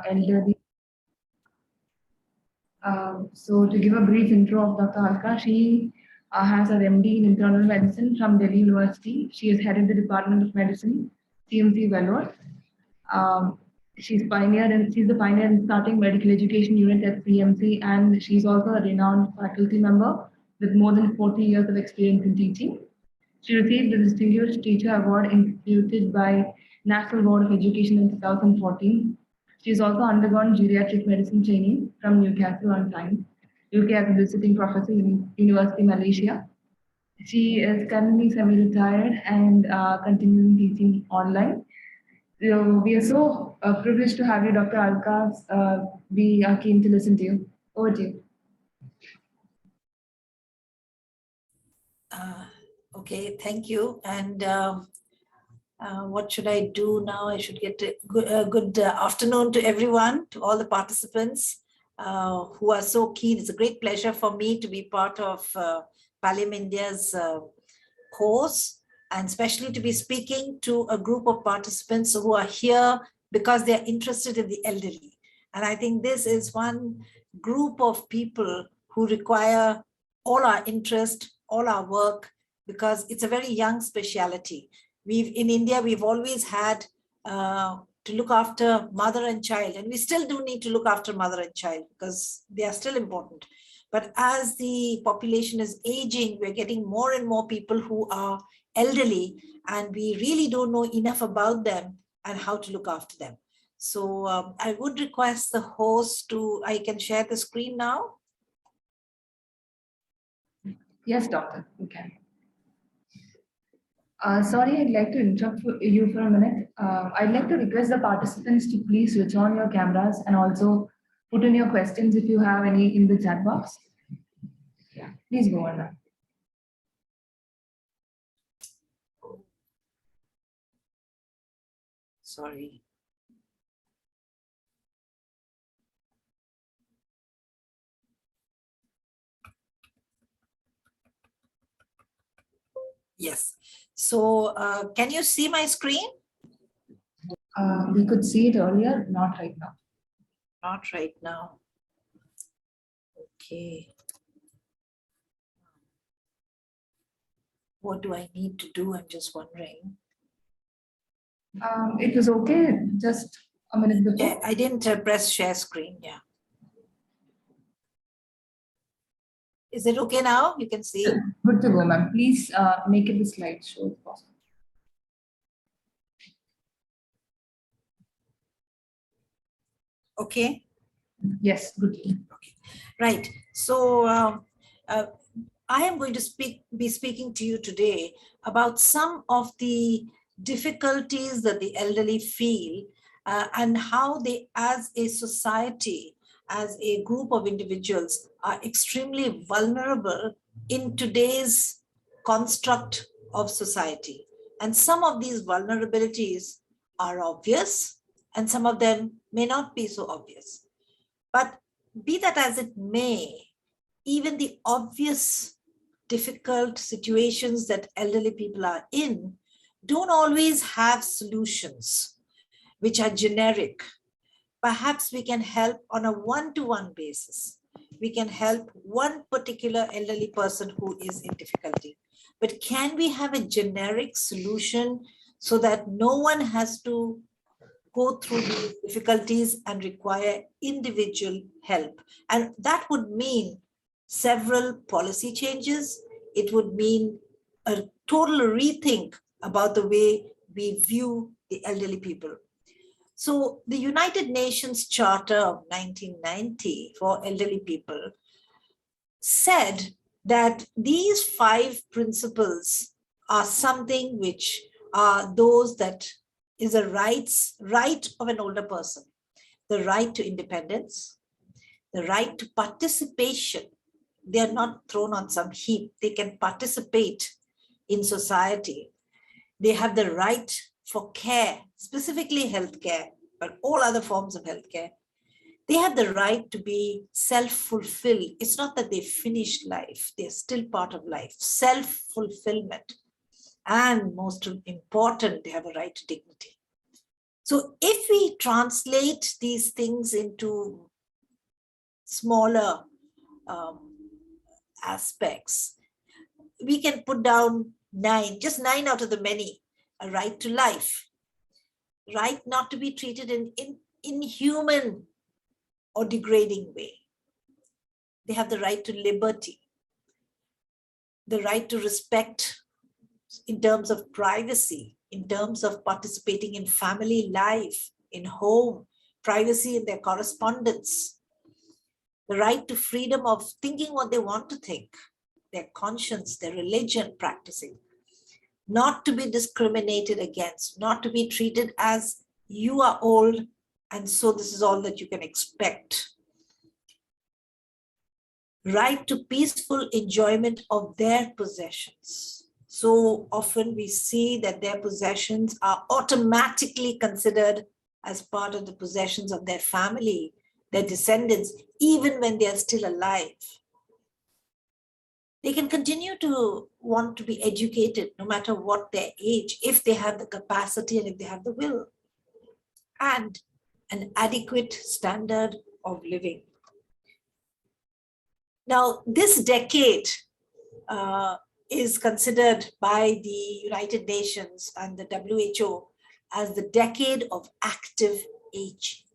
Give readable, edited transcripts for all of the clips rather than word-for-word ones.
elderly. So to give a brief intro of Dr. Alka, she has her MD in internal medicine from Delhi University. She is head of the Department of Medicine, CMC Vellore. Um, she's the pioneer in starting medical education unit at CMC, and she's also a renowned faculty member with more than 40 years of experience in teaching. She received the Distinguished Teacher Award instituted by National Board of Education in 2014. She has also undergone geriatric medicine training from Newcastle on Tyne, UK, as a visiting professor in University Malaysia. She is currently semi-retired and continuing teaching online. So we are so privileged to have you, Dr. Alka. We are keen to listen to you. Over to you. Okay, thank you. And what should I do now? I should get a good afternoon to everyone, to all the participants who are so keen. It's a great pleasure for me to be part of Pallium India's course, and especially to be speaking to a group of participants who are here because they're interested in the elderly. And I think this is one group of people who require all our interest, all our work, because it's a very young specialty. In India, we've always had to look after mother and child, and we still do need to look after mother and child because they are still important. But as the population is aging, we're getting more and more people who are elderly, and we really don't know enough about them and how to look after them. So I would request the host I can share the screen now. Yes, doctor, you can. Sorry, I'd like to interrupt you for a minute. I'd like to request the participants to please switch on your cameras and also put in your questions if you have any in the chat box. Yeah, please go on now. Sorry. Yes. So can you see my screen? We could see it earlier, not right now. Not right now. Okay. What do I need to do? I'm just wondering. It was okay just a minute before. Yeah, I didn't press share screen. Yeah. Is it okay now? You can see. Good to go, ma'am. Please make it the slideshow if possible. Okay. Yes, good. Okay. Right. So I am going to be speaking to you today about some of the difficulties that the elderly feel and how they, as a society, as a group of individuals, are extremely vulnerable in today's construct of society. And some of these vulnerabilities are obvious, and some of them may not be so obvious. But be that as it may, even the obvious difficult situations that elderly people are in don't always have solutions which are generic. Perhaps we can help on a one-to-one basis. We can help one particular elderly person who is in difficulty. But can we have a generic solution so that no one has to go through these difficulties and require individual help? And that would mean several policy changes. It would mean a total rethink about the way we view the elderly people. So the United Nations Charter of 1990 for elderly people said that these 5 principles are something which are those that is a right of an older person: the right to independence, the right to participation. They are not thrown on some heap. They can participate in society. They have the right for care, specifically healthcare, but all other forms of healthcare. They have the right to be self-fulfilled. It's not that they finished life. They're still part of life. Self-fulfillment. And most important, they have a right to dignity. So if we translate these things into smaller aspects, we can put down 9, just 9 out of the many. A right to life, right not to be treated in inhuman or degrading way. They have the right to liberty, the right to respect in terms of privacy, in terms of participating in family life, in home, privacy in their correspondence, the right to freedom of thinking what they want to think, their conscience, their religion practicing, not to be discriminated against, not to be treated as you are old and so this is all that you can expect. Right to peaceful enjoyment of their possessions. So often we see that their possessions are automatically considered as part of the possessions of their family, their descendants, even when they are still alive. They can continue to want to be educated no matter what their age, if they have the capacity and if they have the will, and an adequate standard of living. Now, this decade is considered by the United Nations and the WHO as the decade of active aging.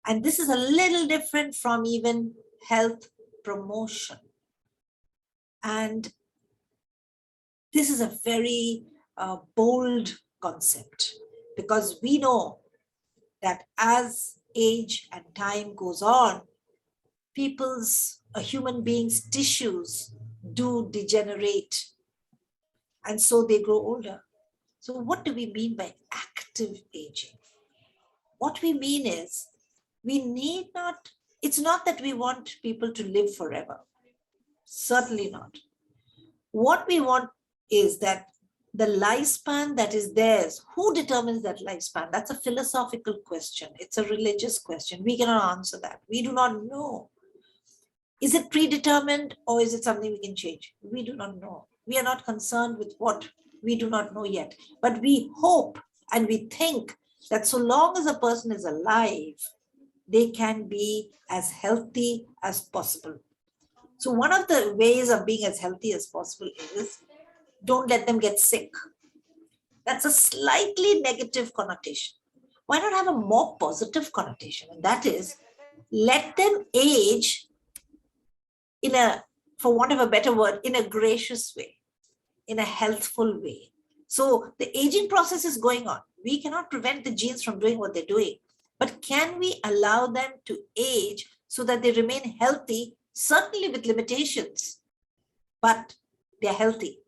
And this is a little different from even health promotion. And this is a very bold concept, because we know that as age and time goes on, human beings' tissues do degenerate, and so they grow older. So what do we mean by active aging? What we mean is, it's not that we want people to live forever. Certainly not. What we want is that the lifespan that is theirs, who determines that lifespan? That's a philosophical question. It's a religious question. We cannot answer that. We do not know. Is it predetermined or is it something we can change? We do not know. We are not concerned with what we do not know yet. But we hope and we think that so long as a person is alive, they can be as healthy as possible. So one of the ways of being as healthy as possible is don't let them get sick. That's a slightly negative connotation. Why not have a more positive connotation? And that is, let them age in a, for want of a better word, in a gracious way, in a healthful way. So the aging process is going on. We cannot prevent the genes from doing what they're doing, but can we allow them to age so that they remain healthy, certainly with limitations, but they're healthy,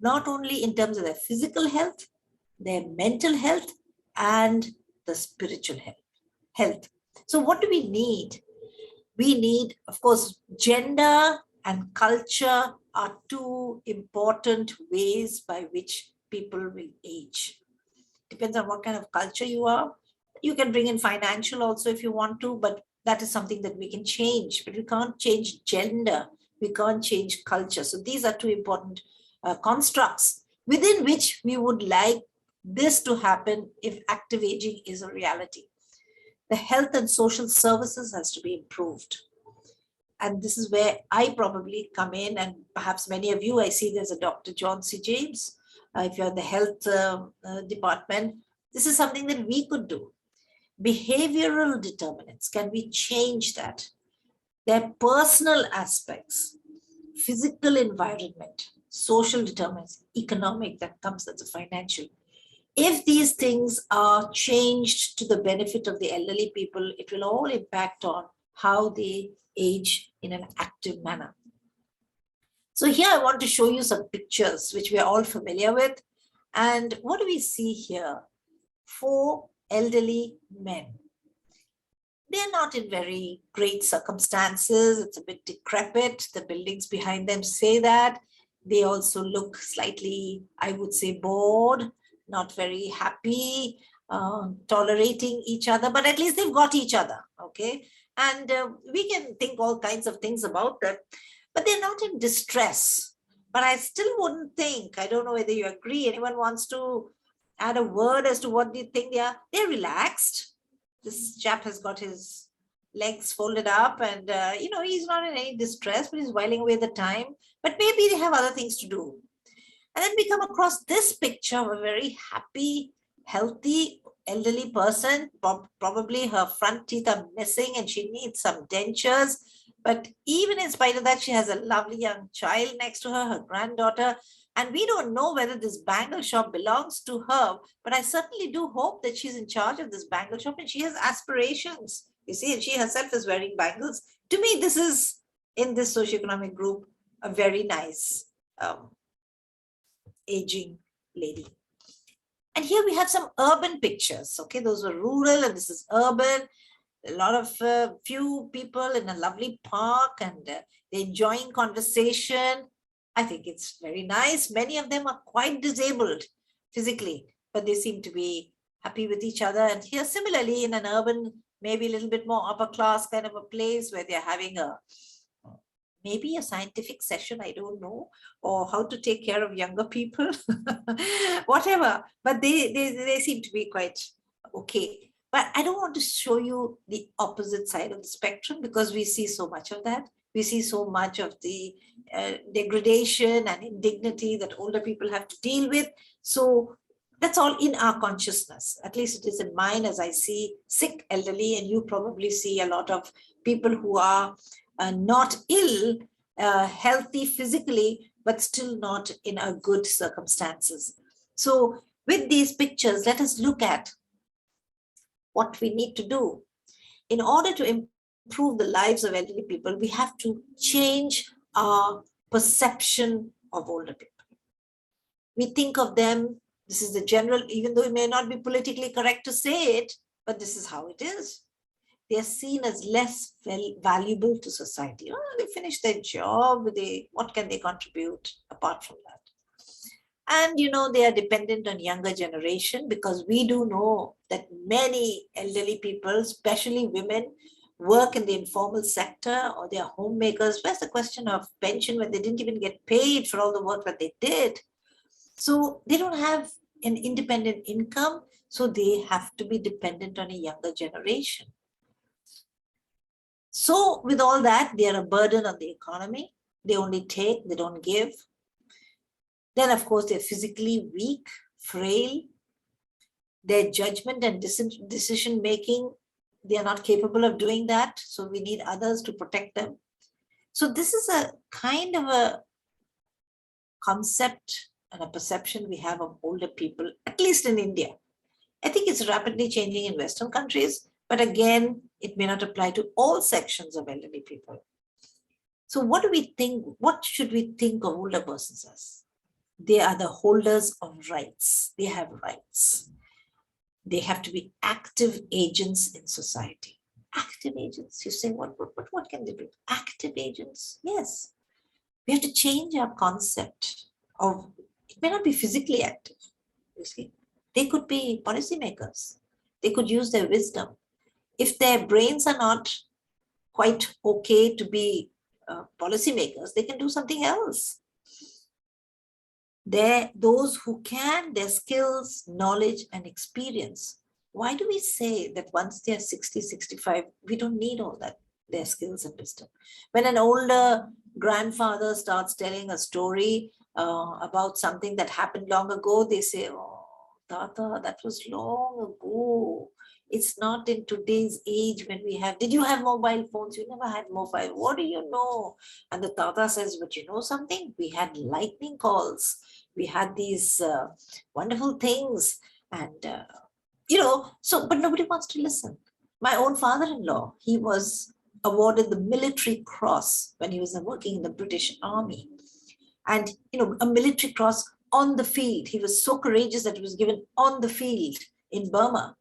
not only in terms of their physical health, their mental health, and the spiritual health. So what do we need? We need, of course, gender and culture are two important ways by which people will age. Depends on what kind of culture you are. You can bring in financial also if you want to, but that is something that we can change. But we can't change gender. We can't change culture. So these are two important constructs within which we would like this to happen if active aging is a reality. The health and social services has to be improved. And this is where I probably come in, and perhaps many of you, I see there's a Dr. John C. James. If you're in the health department, this is something that we could do. Behavioral determinants, can we change that? Their personal aspects, physical environment, social determinants, economic, that comes as a financial. If these things are changed to the benefit of the elderly people, it will all impact on how they age in an active manner. So here I want to show you some pictures which we are all familiar with. And what do we see here? 4 elderly men. They're not in very great circumstances. It's a bit decrepit. The buildings behind them say that. They also look slightly, I would say, bored, not very happy, tolerating each other, but at least they've got each other, okay? And we can think all kinds of things about them, but they're not in distress. But I still wouldn't think, I don't know whether you agree, anyone wants to add a word as to what they think they are. They're relaxed. This chap has got his legs folded up and, he's not in any distress, but he's whiling away the time. But maybe they have other things to do. And then we come across this picture of a very happy, healthy, elderly person. Probably her front teeth are missing and she needs some dentures. But even in spite of that, she has a lovely young child next to her, her granddaughter. And we don't know whether this bangle shop belongs to her, but I certainly do hope that she's in charge of this bangle shop and she has aspirations. You see, and she herself is wearing bangles. To me, this is, in this socioeconomic group, a very nice aging lady. And here we have some urban pictures. Okay, those were rural and this is urban. A lot of few people in a lovely park and they're enjoying conversation. I think it's very nice. Many of them are quite disabled physically, but they seem to be happy with each other. And here similarly in an urban, maybe a little bit more upper class kind of a place where they're having maybe a scientific session, I don't know, or how to take care of younger people, whatever. But they seem to be quite okay. But I don't want to show you the opposite side of the spectrum because we see so much of that. We see so much of the degradation and indignity that older people have to deal with. So that's all in our consciousness. At least it is in mine as I see sick elderly, and you probably see a lot of people who are not ill, healthy physically, but still not in a good circumstances. So with these pictures, let us look at what we need to do. In order to improve the lives of elderly people, we have to change our perception of older people. We think of them, this is the general, even though it may not be politically correct to say it, but this is how it is. They are seen as less valuable to society. Oh, they finish their job, what can they contribute apart from that? And, they are dependent on younger generation because we do know that many elderly people, especially women, work in the informal sector or they are homemakers. Where's the question of pension when they didn't even get paid for all the work that they did? So they don't have an independent income, so they have to be dependent on a younger generation. So with all that, they are a burden on the economy. They only take, they don't give. Then, of course, they're physically weak, frail. Their judgment and decision-making, they are not capable of doing that. So we need others to protect them. So this is a kind of a concept and a perception we have of older people, at least in India. I think it's rapidly changing in Western countries, but again, it may not apply to all sections of elderly people. So what do we think? What should we think of older persons as? They are the holders of rights. They have rights. They have to be active agents in society. Active agents. You say, what can they do? Active agents. Yes. We have to change our concept of, it may not be physically active. You see, they could be policymakers. They could use their wisdom. If their brains are not quite okay to be policymakers, they can do something else. Those who can, their skills, knowledge, and experience. Why do we say that once they're 60, 65, we don't need all that, their skills and wisdom? When an older grandfather starts telling a story about something that happened long ago, they say, oh, Tata, that was long ago. It's not in today's age when we have, did you have mobile phones? You never had mobile. What do you know? And the Tata says, but you know something? We had lightning calls. We had these wonderful things. And, but nobody wants to listen. My own father-in-law, he was awarded the Military Cross when he was working in the British Army. And, a military cross on the field. He was so courageous that it was given on the field in Burma.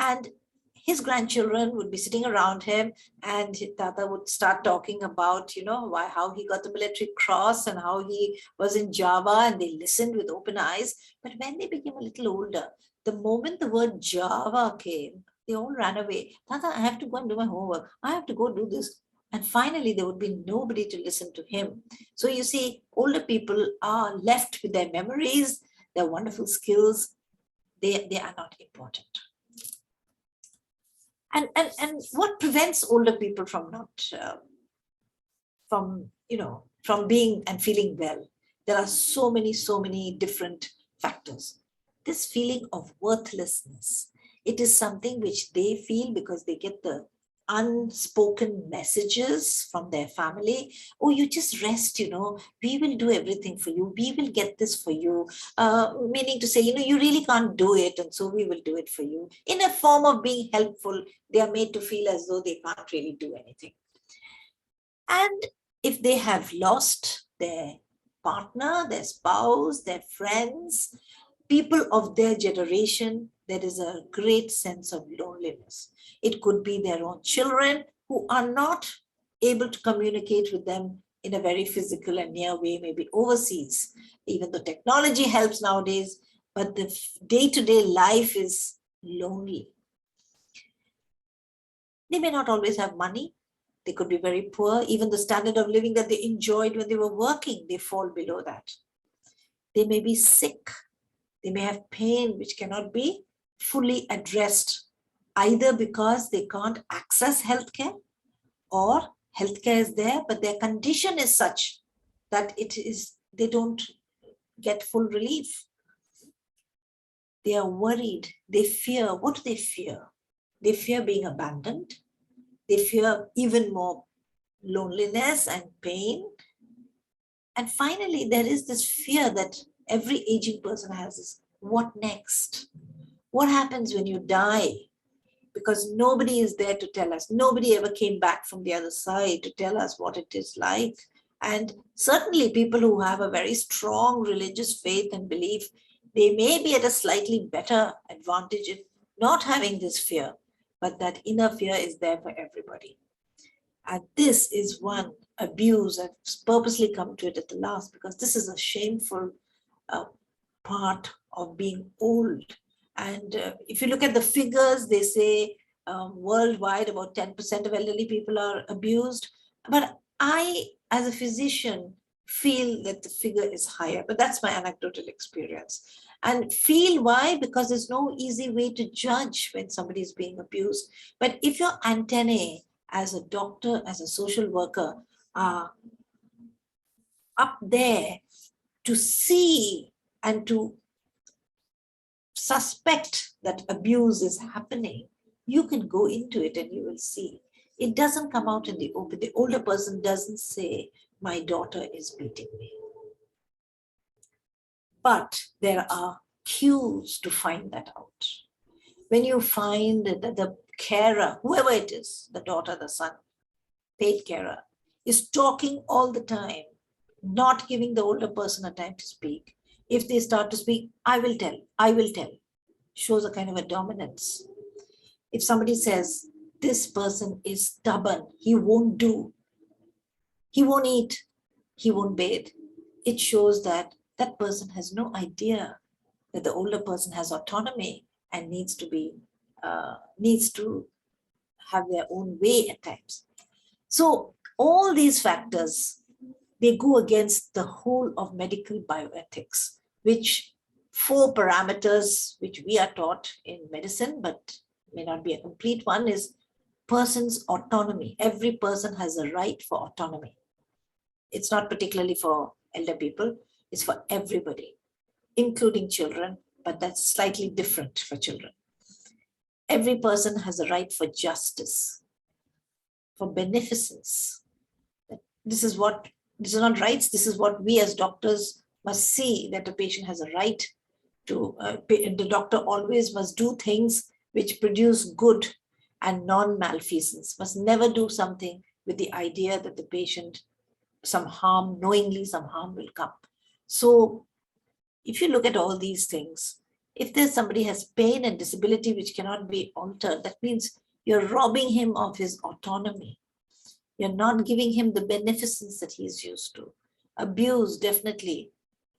And his grandchildren would be sitting around him and Tata would start talking about, how he got the military cross and how he was in Java, and they listened with open eyes. But when they became a little older, the moment the word Java came, they all ran away. Tata, I have to go and do my homework. I have to go do this. And finally, there would be nobody to listen to him. So you see, older people are left with their memories, their wonderful skills, they are not important. And what prevents older people from not from being and feeling well? There are so many different factors. This feeling of worthlessness, it is something which they feel because they get the unspoken messages from their family. Oh, you just rest, we will do everything for you, we will get this for you, meaning to say, you really can't do it, and so we will do it for you. In a form of being helpful, they are made to feel as though they can't really do anything. And if they have lost their partner, their spouse, their friends, people of their generation, there is a great sense of loneliness. It could be their own children who are not able to communicate with them in a very physical and near way, maybe overseas. Even though technology helps nowadays, but the day-to-day life is lonely. They may not always have money. They could be very poor. Even the standard of living that they enjoyed when they were working, they fall below that. They may be sick. They may have pain which cannot be fully addressed, either because they can't access healthcare, or healthcare is there, but their condition is such that they don't get full relief. They are worried. They fear. What do they fear? They fear being abandoned. They fear even more loneliness and pain. And finally, there is this fear that every aging person has is, what next? What happens when you die? Because nobody is there to tell us. Nobody ever came back from the other side to tell us what it is like. And certainly people who have a very strong religious faith and belief, they may be at a slightly better advantage in not having this fear, but that inner fear is there for everybody. And this is one abuse. I've purposely come to it at the last because this is a shameful part of being old. And if you look at the figures, they say worldwide about 10% of elderly people are abused. But I, as a physician, feel that the figure is higher. But that's my anecdotal experience. And feel why? Because there's no easy way to judge when somebody is being abused. But if your antennae as a doctor, as a social worker, are up there to see and to suspect that abuse is happening, you can go into it and you will see. It doesn't come out in the open. The older person doesn't say, my daughter is beating me. But there are cues to find that out. When you find that the carer, whoever it is, the daughter, the son, paid carer, is talking all the time, not giving the older person a time to speak. If they start to speak, I will tell, shows a kind of a dominance. If somebody says, this person is stubborn, he won't do, he won't eat, he won't bathe, it shows that that person has no idea that the older person has autonomy and needs to have their own way at times. So all these factors, they go against the whole of medical bioethics, which 4 parameters which we are taught in medicine, but may not be a complete one, is person's autonomy. Every person has a right for autonomy. It's not particularly for elder people, it's for everybody, including children, but that's slightly different for children. Every person has a right for justice, for beneficence. This is not rights, this is what we as doctors must see, that a patient has a right to, the doctor always must do things which produce good and non-malfeasance, must never do something with the idea that the patient, knowingly some harm will come. So if you look at all these things, if there's somebody has pain and disability which cannot be altered, that means you're robbing him of his autonomy. You're not giving him the beneficence that he's used to. Abuse, definitely,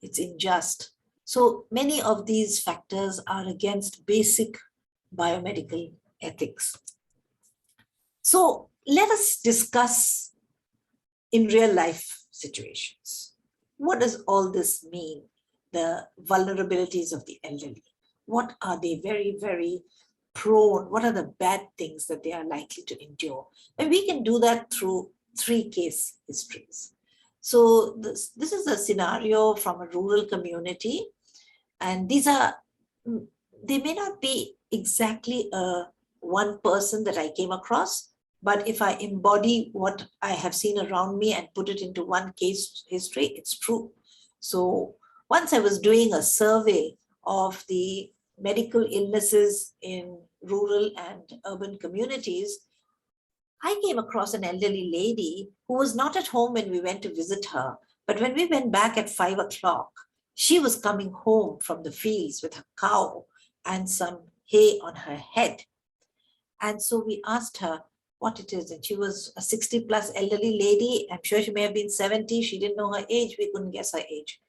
it's unjust. So many of these factors are against basic biomedical ethics. So let us discuss in real life situations. What does all this mean? The vulnerabilities of the elderly. what are they very, very prone? What are the bad things that they are likely to endure? And we can do that through 3 case histories. So this is a scenario from a rural community, and these are, they may not be exactly one person that I came across, but if I embody what I have seen around me and put it into one case history, it's true. So once I was doing a survey of the medical illnesses in rural and urban communities, I came across an elderly lady who was not at home when we went to visit her. But when we went back at 5 o'clock, she was coming home from the fields with her cow and some hay on her head. And so we asked her what it is. And she was a 60 plus elderly lady. I'm sure she may have been 70. She didn't know her age. We couldn't guess her age.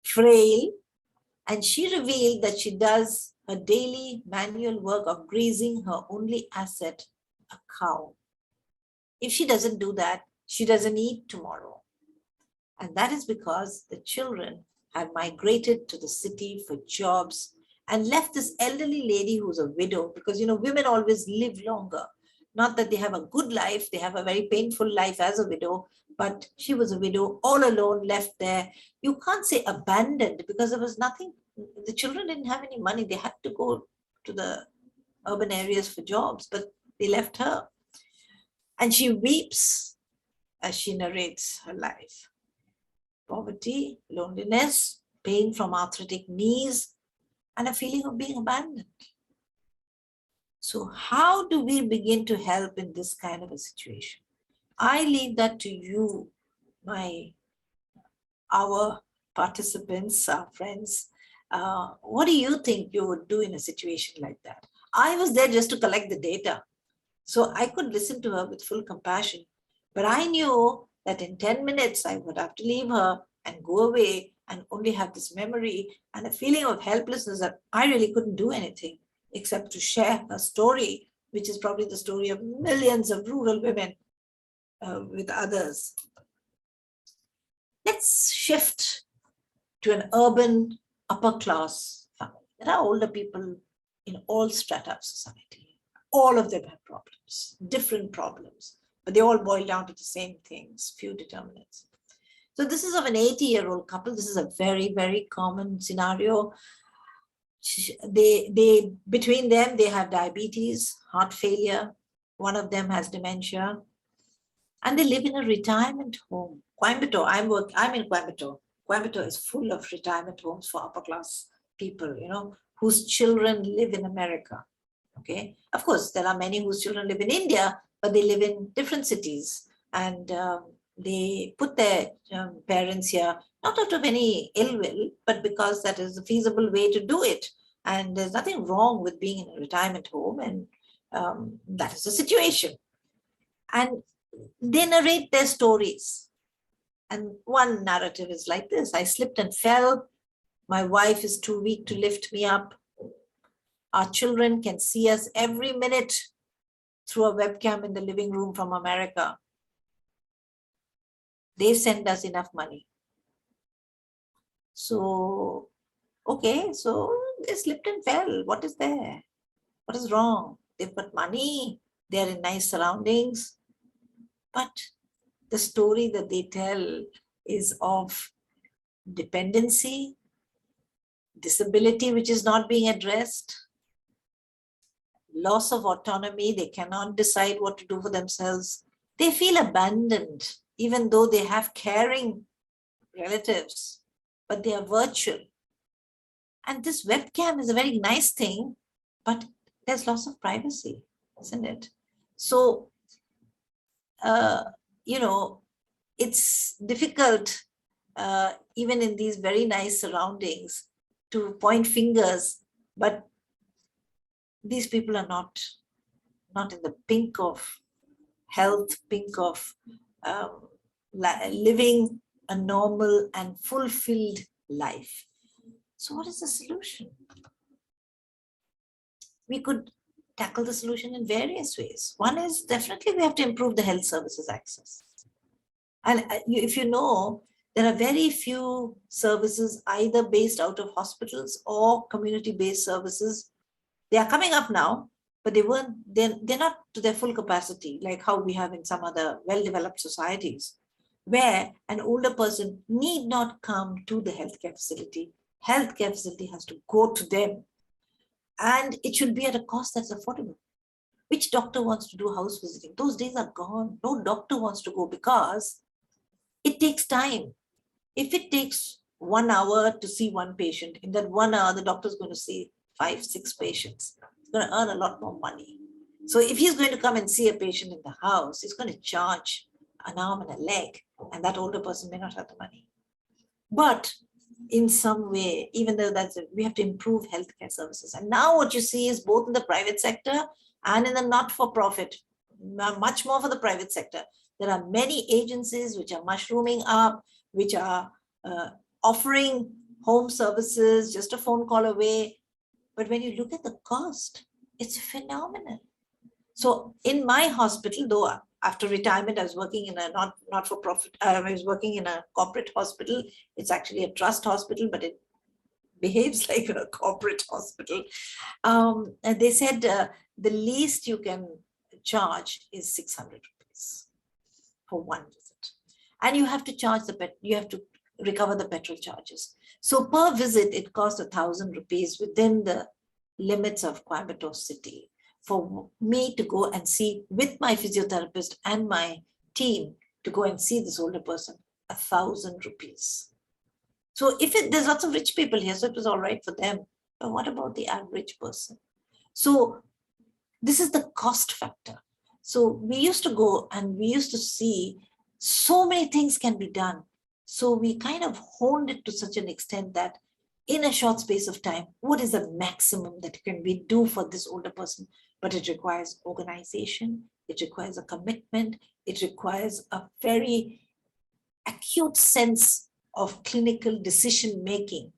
Frail. And she revealed that she does her daily manual work of grazing her only asset, a cow. If she doesn't do that, she doesn't eat tomorrow. And that is because the children have migrated to the city for jobs and left this elderly lady who's a widow, because, women always live longer. Not that they have a good life, they have a very painful life as a widow, but she was a widow, all alone, left there. You can't say abandoned, because there was nothing. The children didn't have any money. They had to go to the urban areas for jobs, but they left her. And she weeps as she narrates her life. Poverty, loneliness, pain from arthritic knees, and a feeling of being abandoned. So how do we begin to help in this kind of a situation? I leave that to you, our participants, our friends. What do you think you would do in a situation like that? I was there just to collect the data. So I could listen to her with full compassion, but I knew that in 10 minutes, I would have to leave her and go away and only have this memory and a feeling of helplessness that I really couldn't do anything except to share her story, which is probably the story of millions of rural women with others. Let's shift to an urban upper class family. There are older people in all strata of society. All of them have problems, different problems, but they all boil down to the same things, few determinants. So this is of an 80-year-old couple. This is a very, very common scenario. Between them, they have diabetes, heart failure. One of them has dementia, and they live in a retirement home. Coimbatore, I'm in Coimbatore. Coimbatore is full of retirement homes for upper class people, whose children live in America. Okay, of course, there are many whose children live in India, but they live in different cities, and they put their parents here, not out of any ill will, but because that is a feasible way to do it. And there's nothing wrong with being in a retirement home, and that is the situation. And they narrate their stories. And one narrative is like this: I slipped and fell. My wife is too weak to lift me up. Our children can see us every minute through a webcam in the living room from America. They send us enough money. So, okay, so they slipped and fell. What is there? What is wrong? They've got money. They're in nice surroundings. But the story that they tell is of dependency, disability which is not being addressed, loss of autonomy. They cannot decide what to do for themselves. They feel abandoned, even though they have caring relatives, but they are virtual. And this webcam is a very nice thing, but there's loss of privacy, isn't it? So, it's difficult, even in these very nice surroundings, to point fingers, but these people are not in the pink of health, pink of living a normal and fulfilled life. So what is the solution? We could tackle the solution in various ways. One is definitely we have to improve the health services access. And if you know, There are very few services either based out of hospitals or community-based services. They are coming up now, but they're not to their full capacity, like how we have in some other well-developed societies, where an older person need not come to the healthcare facility. Healthcare facility has to go to them, and it should be at a cost that's affordable. Which doctor wants to do house visiting? Those days are gone. No doctor wants to go because it takes time. If it takes 1 hour to see one patient, in that 1 hour, the doctor is going to see 5, 6 patients. He's going to earn a lot more money. So if he's going to come and see a patient in the house, he's going to charge an arm and a leg, and that older person may not have the money. But in some way, even though we have to improve healthcare services. And now what you see is both in the private sector and in the not-for-profit, much more for the private sector. There are many agencies which are mushrooming up, which are offering home services, just a phone call away. But when you look at the cost, it's phenomenal. So in my hospital, though after retirement, I was working in a not-for-profit, I was working in a corporate hospital. It's actually a trust hospital, but it behaves like a corporate hospital. And they said the least you can charge is 600 rupees for one visit. And you have to charge you have to recover the petrol charges. So per visit, it costs 1,000 rupees within the limits of Coimbatore city for me to go and see with my physiotherapist and my team to go and see this older person, 1,000 rupees. So there's lots of rich people here, so it was all right for them. But what about the average person? So this is the cost factor. So we used to go and we used to see so many things can be done. So we kind of honed it to such an extent that in a short space of time, what is the maximum that can we do for this older person? But it requires organization, it requires a commitment, it requires a very acute sense of clinical decision making.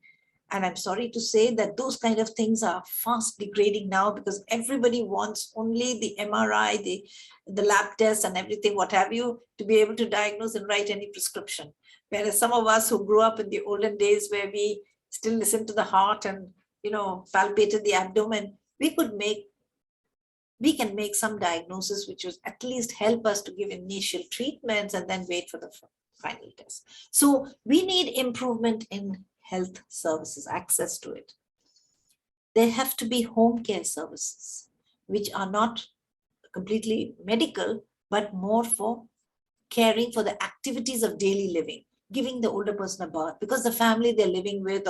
And I'm sorry to say that those kind of things are fast degrading now because everybody wants only the MRI, the lab tests and everything, what have you, to be able to diagnose and write any prescription. Whereas some of us who grew up in the olden days where we still listened to the heart and, palpated the abdomen, we can make some diagnosis which would at least help us to give initial treatments and then wait for the final test. So we need improvement in health services, access to it. There have to be home care services, which are not completely medical, but more for caring for the activities of daily living, giving the older person a bath, because the family they're living with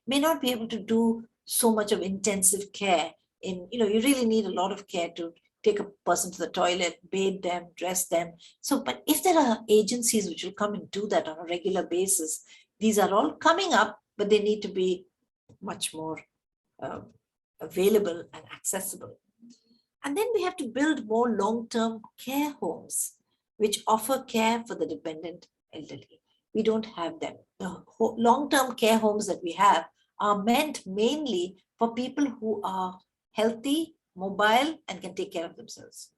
may not be able to do so much of intensive care. You really need a lot of care to take a person to the toilet, bathe them, dress them. So, but if there are agencies which will come and do that on a regular basis, these are all coming up, but they need to be much more available and accessible. And then we have to build more long-term care homes, which offer care for the dependent elderly. We don't have them. The long-term care homes that we have are meant mainly for people who are healthy, mobile, and can take care of themselves.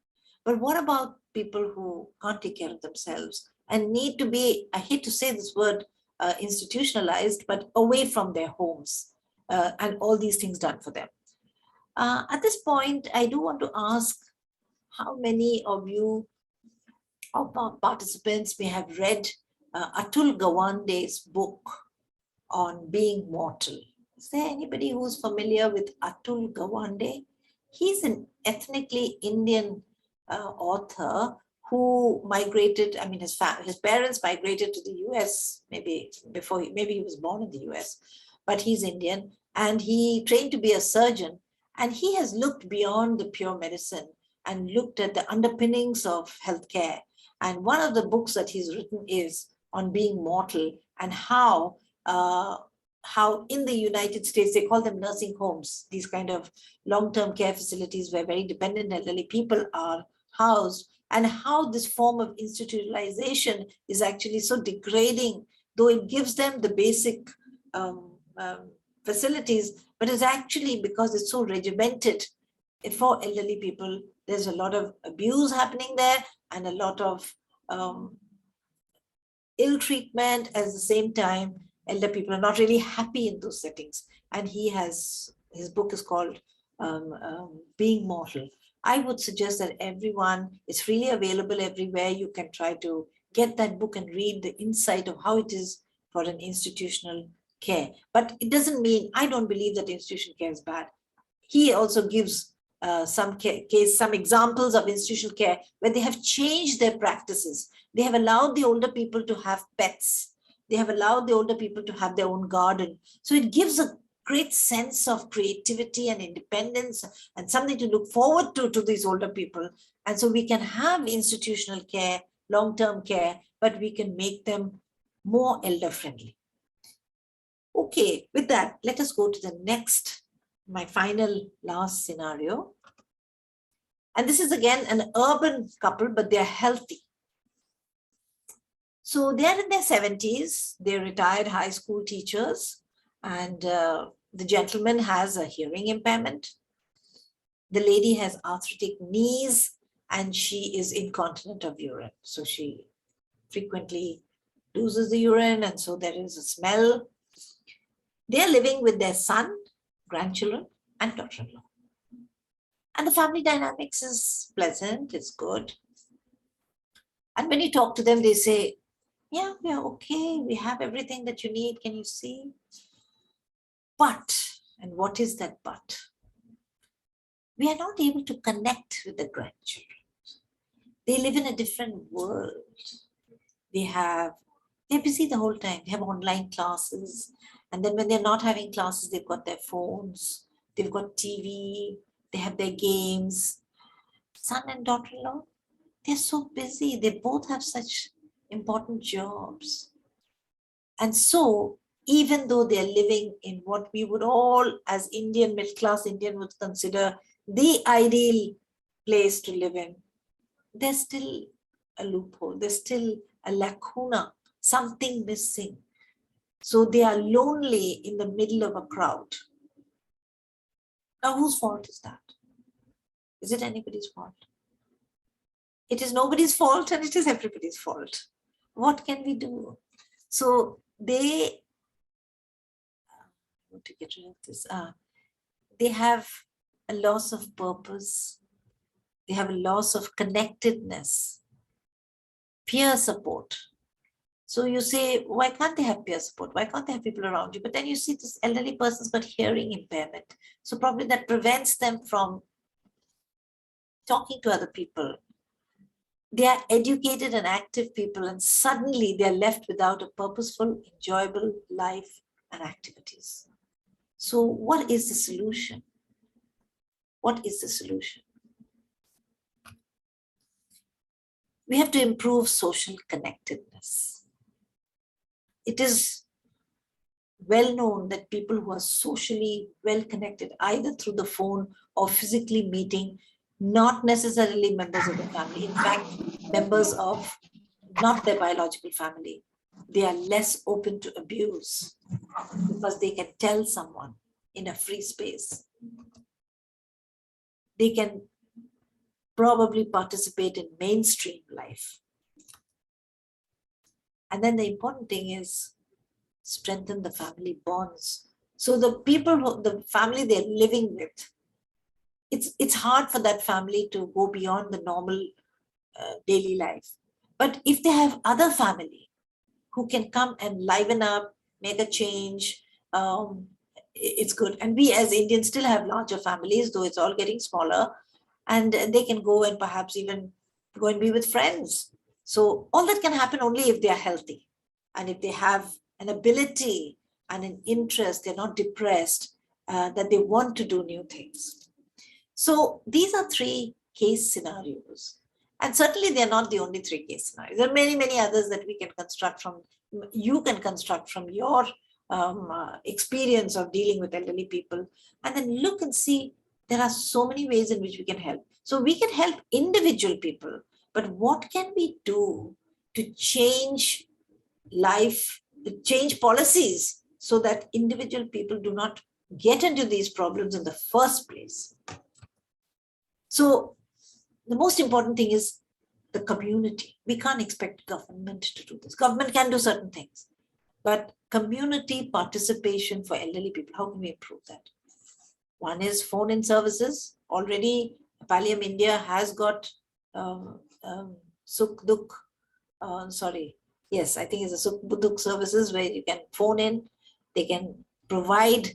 But what about people who can't take care of themselves and need to be, I hate to say this word, institutionalized, but away from their homes and all these things done for them? At this point, I do want to ask how many of you, of our participants, may have read Atul Gawande's book on being mortal. Is there anybody who's familiar with Atul Gawande? He's an ethnically Indian author who migrated. I mean, his parents migrated to the US maybe maybe he was born in the US, but he's Indian and he trained to be a surgeon, and he has looked beyond the pure medicine and looked at the underpinnings of healthcare. And one of the books that he's written is on being mortal, and how in the United States, they call them nursing homes, these kind of long-term care facilities where very dependent elderly people are housed, and how this form of institutionalization is actually so degrading, though it gives them the basic facilities, but it's actually because it's so regimented for elderly people. There's a lot of abuse happening there and a lot of ill treatment. At the same time, elder people are not really happy in those settings. And his book is called Being Mortal. I would suggest that everyone, it's freely available everywhere. You can try to get that book and read the insight of how it is for an institutional care. But it doesn't mean, I don't believe that institutional care is bad. He also gives some examples of institutional care where they have changed their practices. They have allowed the older people to have pets. They have allowed the older people to have their own garden. So it gives a great sense of creativity and independence and something to look forward to these older people. And so we can have institutional care, long-term care, but we can make them more elder friendly. Okay, with that, let us go to the next, my final last scenario. And this is again an urban couple, but they're healthy. So they're in their 70s, they're retired high school teachers, and the gentleman has a hearing impairment. The lady has arthritic knees and she is incontinent of urine. So she frequently loses the urine, and so there is a smell. They're living with their son, grandchildren, and daughter-in-law. And the family dynamics is pleasant, it's good. And when you talk to them, they say, yeah, we are okay. We have everything that you need. Can you see? But, and what is that but? We are not able to connect with the grandchildren. They live in a different world. They're busy the whole time. They have online classes. And then when they're not having classes, they've got their phones, they've got TV, they have their games. Son and daughter-in-law, they're so busy. They both have such important jobs. And so, even though they're living in what we would all, as Indian, middle-class Indian, would consider the ideal place to live in, there's still a loophole, there's still a lacuna, something missing. So they are lonely in the middle of a crowd. Now, whose fault is that? Is it anybody's fault? It is nobody's fault and it is everybody's fault. What can we do? So they, I want to get rid of this. They have a loss of purpose. They have a loss of connectedness, peer support. So you say, why can't they have peer support? Why can't they have people around you? But then you see this elderly person's got hearing impairment. So probably that prevents them from talking to other people. They are educated and active people, and suddenly they're left without a purposeful, enjoyable life and activities. So what is the solution? What is the solution? We have to improve social connectedness. It is well known that people who are socially well connected, either through the phone or physically meeting, not necessarily members of the family, in fact, members of not their biological family, they are less open to abuse because they can tell someone in a free space. They can probably participate in mainstream life. And then the important thing is strengthen the family bonds. So the people, the family they're living with, it's hard for that family to go beyond the normal daily life. But if they have other family who can come and liven up, make a change, it's good. And we as Indians still have larger families, though it's all getting smaller, and they can go and perhaps even go and be with friends. So all that can happen only if they are healthy and if they have an ability and an interest, they're not depressed, that they want to do new things. So these are 3 case scenarios. And certainly they're not the only 3 case scenarios. There are many, many others that we can construct from, you can construct from your experience of dealing with elderly people. And then look and see, there are so many ways in which we can help. So we can help individual people, but what can we do to change life, to change policies so that individual people do not get into these problems in the first place? So the most important thing is the community. We can't expect government to do this. Government can do certain things, but community participation for elderly people, how can we improve that? One is phone-in services. Already, Pallium India has got Sukh Dukh, I think it's a Sukh Dukh services where you can phone in. They can provide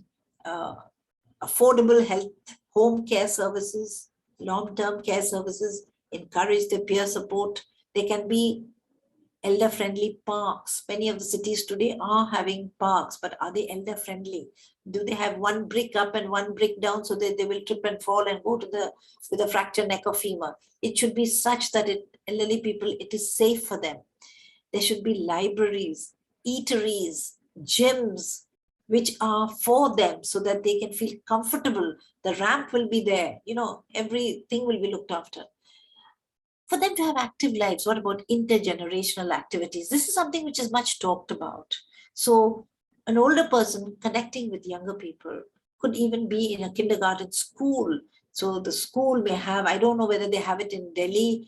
affordable health, home care services, long-term care services, encourage their peer support. They can be elder-friendly parks. Many of the cities today are having parks, but are they elder-friendly? Do they have one brick up and one brick down so that they will trip and fall and go to with a fractured neck or femur? It should be such that elderly people, it is safe for them. There should be libraries, eateries, gyms, which are for them so that they can feel comfortable. The ramp will be there, everything will be looked after. For them to have active lives, what about intergenerational activities? This is something which is much talked about. So an older person connecting with younger people could even be in a kindergarten school. So the school may have, I don't know whether they have it in Delhi,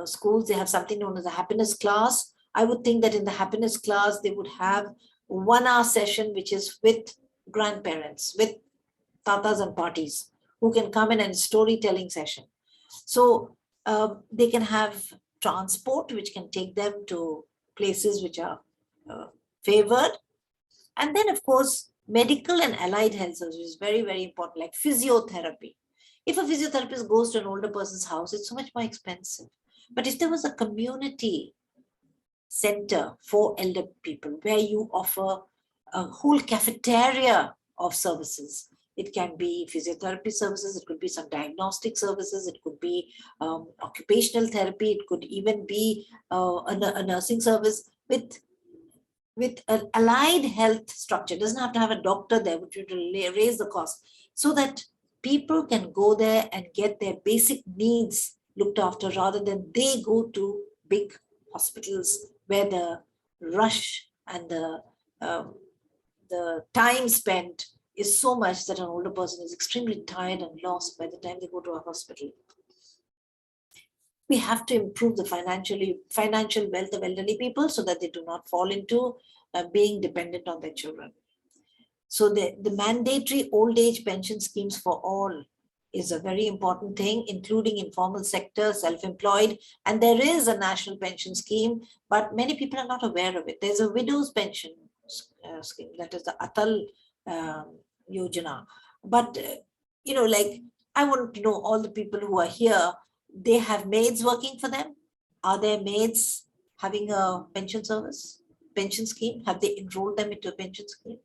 schools, they have something known as a happiness class. I would think that in the happiness class, they would have 1 hour session, which is with grandparents, with tatas and parties, who can come in and storytelling session. So they can have transport, which can take them to places which are favored. And then, of course, medical and allied health services is very, very important, like physiotherapy. If a physiotherapist goes to an older person's house, it's so much more expensive. But if there was a community center for elder people where you offer a whole cafeteria of services, it can be physiotherapy services, it could be some diagnostic services, it could be occupational therapy, it could even be a nursing service with an allied health structure. It doesn't have to have a doctor there, which would raise the cost, so that people can go there and get their basic needs looked after rather than they go to big hospitals where the rush and the time spent is so much that an older person is extremely tired and lost by the time they go to a hospital. We have to improve the financial wealth of elderly people so that they do not fall into being dependent on their children. So the mandatory old age pension schemes for all is a very important thing, including informal sector, self-employed, and there is a national pension scheme, but many people are not aware of it. There's a widow's pension scheme, that is the Atal Yojana. But, I want to know all the people who are here, they have maids working for them. Are their maids having a pension scheme? Have they enrolled them into a pension scheme?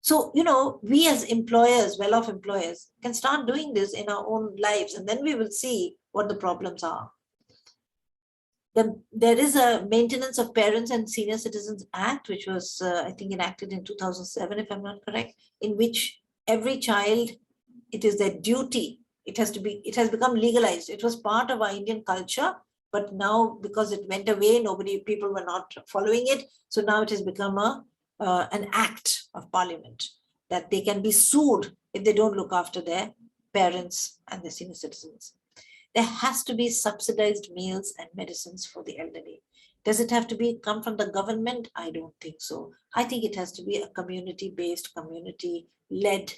So, we as employers, well-off employers, can start doing this in our own lives, and then we will see what the problems are. There is a Maintenance of Parents and Senior Citizens Act, which was, I think, enacted in 2007, if I'm not correct, in which every child, it is their duty. It has become legalized. It was part of our Indian culture, but now because it went away, people were not following it. So now it has become an act of parliament that they can be sued if they don't look after their parents and their senior citizens. There has to be subsidized meals and medicines for the elderly. Does it have to come from the government? I don't think so. I think it has to be a community-based, community-led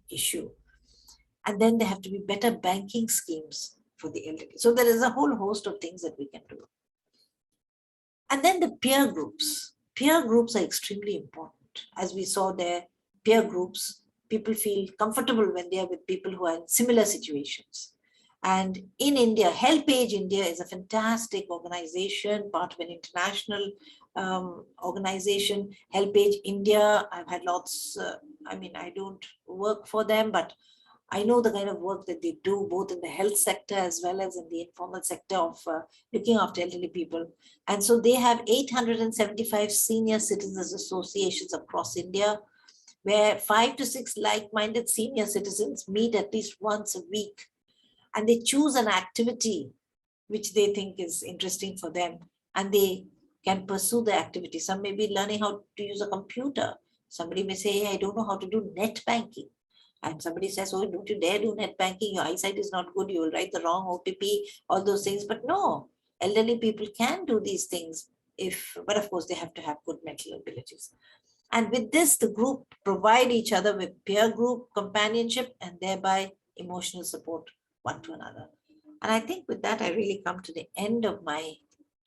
issue. And then there have to be better banking schemes for the elderly. So there is a whole host of things that we can do. And then the peer groups. Peer groups are extremely important. As we saw there, peer groups, people feel comfortable when they are with people who are in similar situations. And in India, HelpAge India is a fantastic organization, part of an international organization. HelpAge India, I've had lots, I don't work for them, but I know the kind of work that they do, both in the health sector as well as in the informal sector of looking after elderly people. And so they have 875 senior citizens associations across India, where 5 to 6 like-minded senior citizens meet at least once a week. And they choose an activity which they think is interesting for them, and they can pursue the activity. Some may be learning how to use a computer. Somebody may say, hey, I don't know how to do net banking. And somebody says, oh, don't you dare do net banking, your eyesight is not good, you will write the wrong OTP, all those things. But no, elderly people can do these things but of course they have to have good mental abilities. And with this, the group provide each other with peer group companionship and thereby emotional support one to another. And I think with that, I really come to the end of my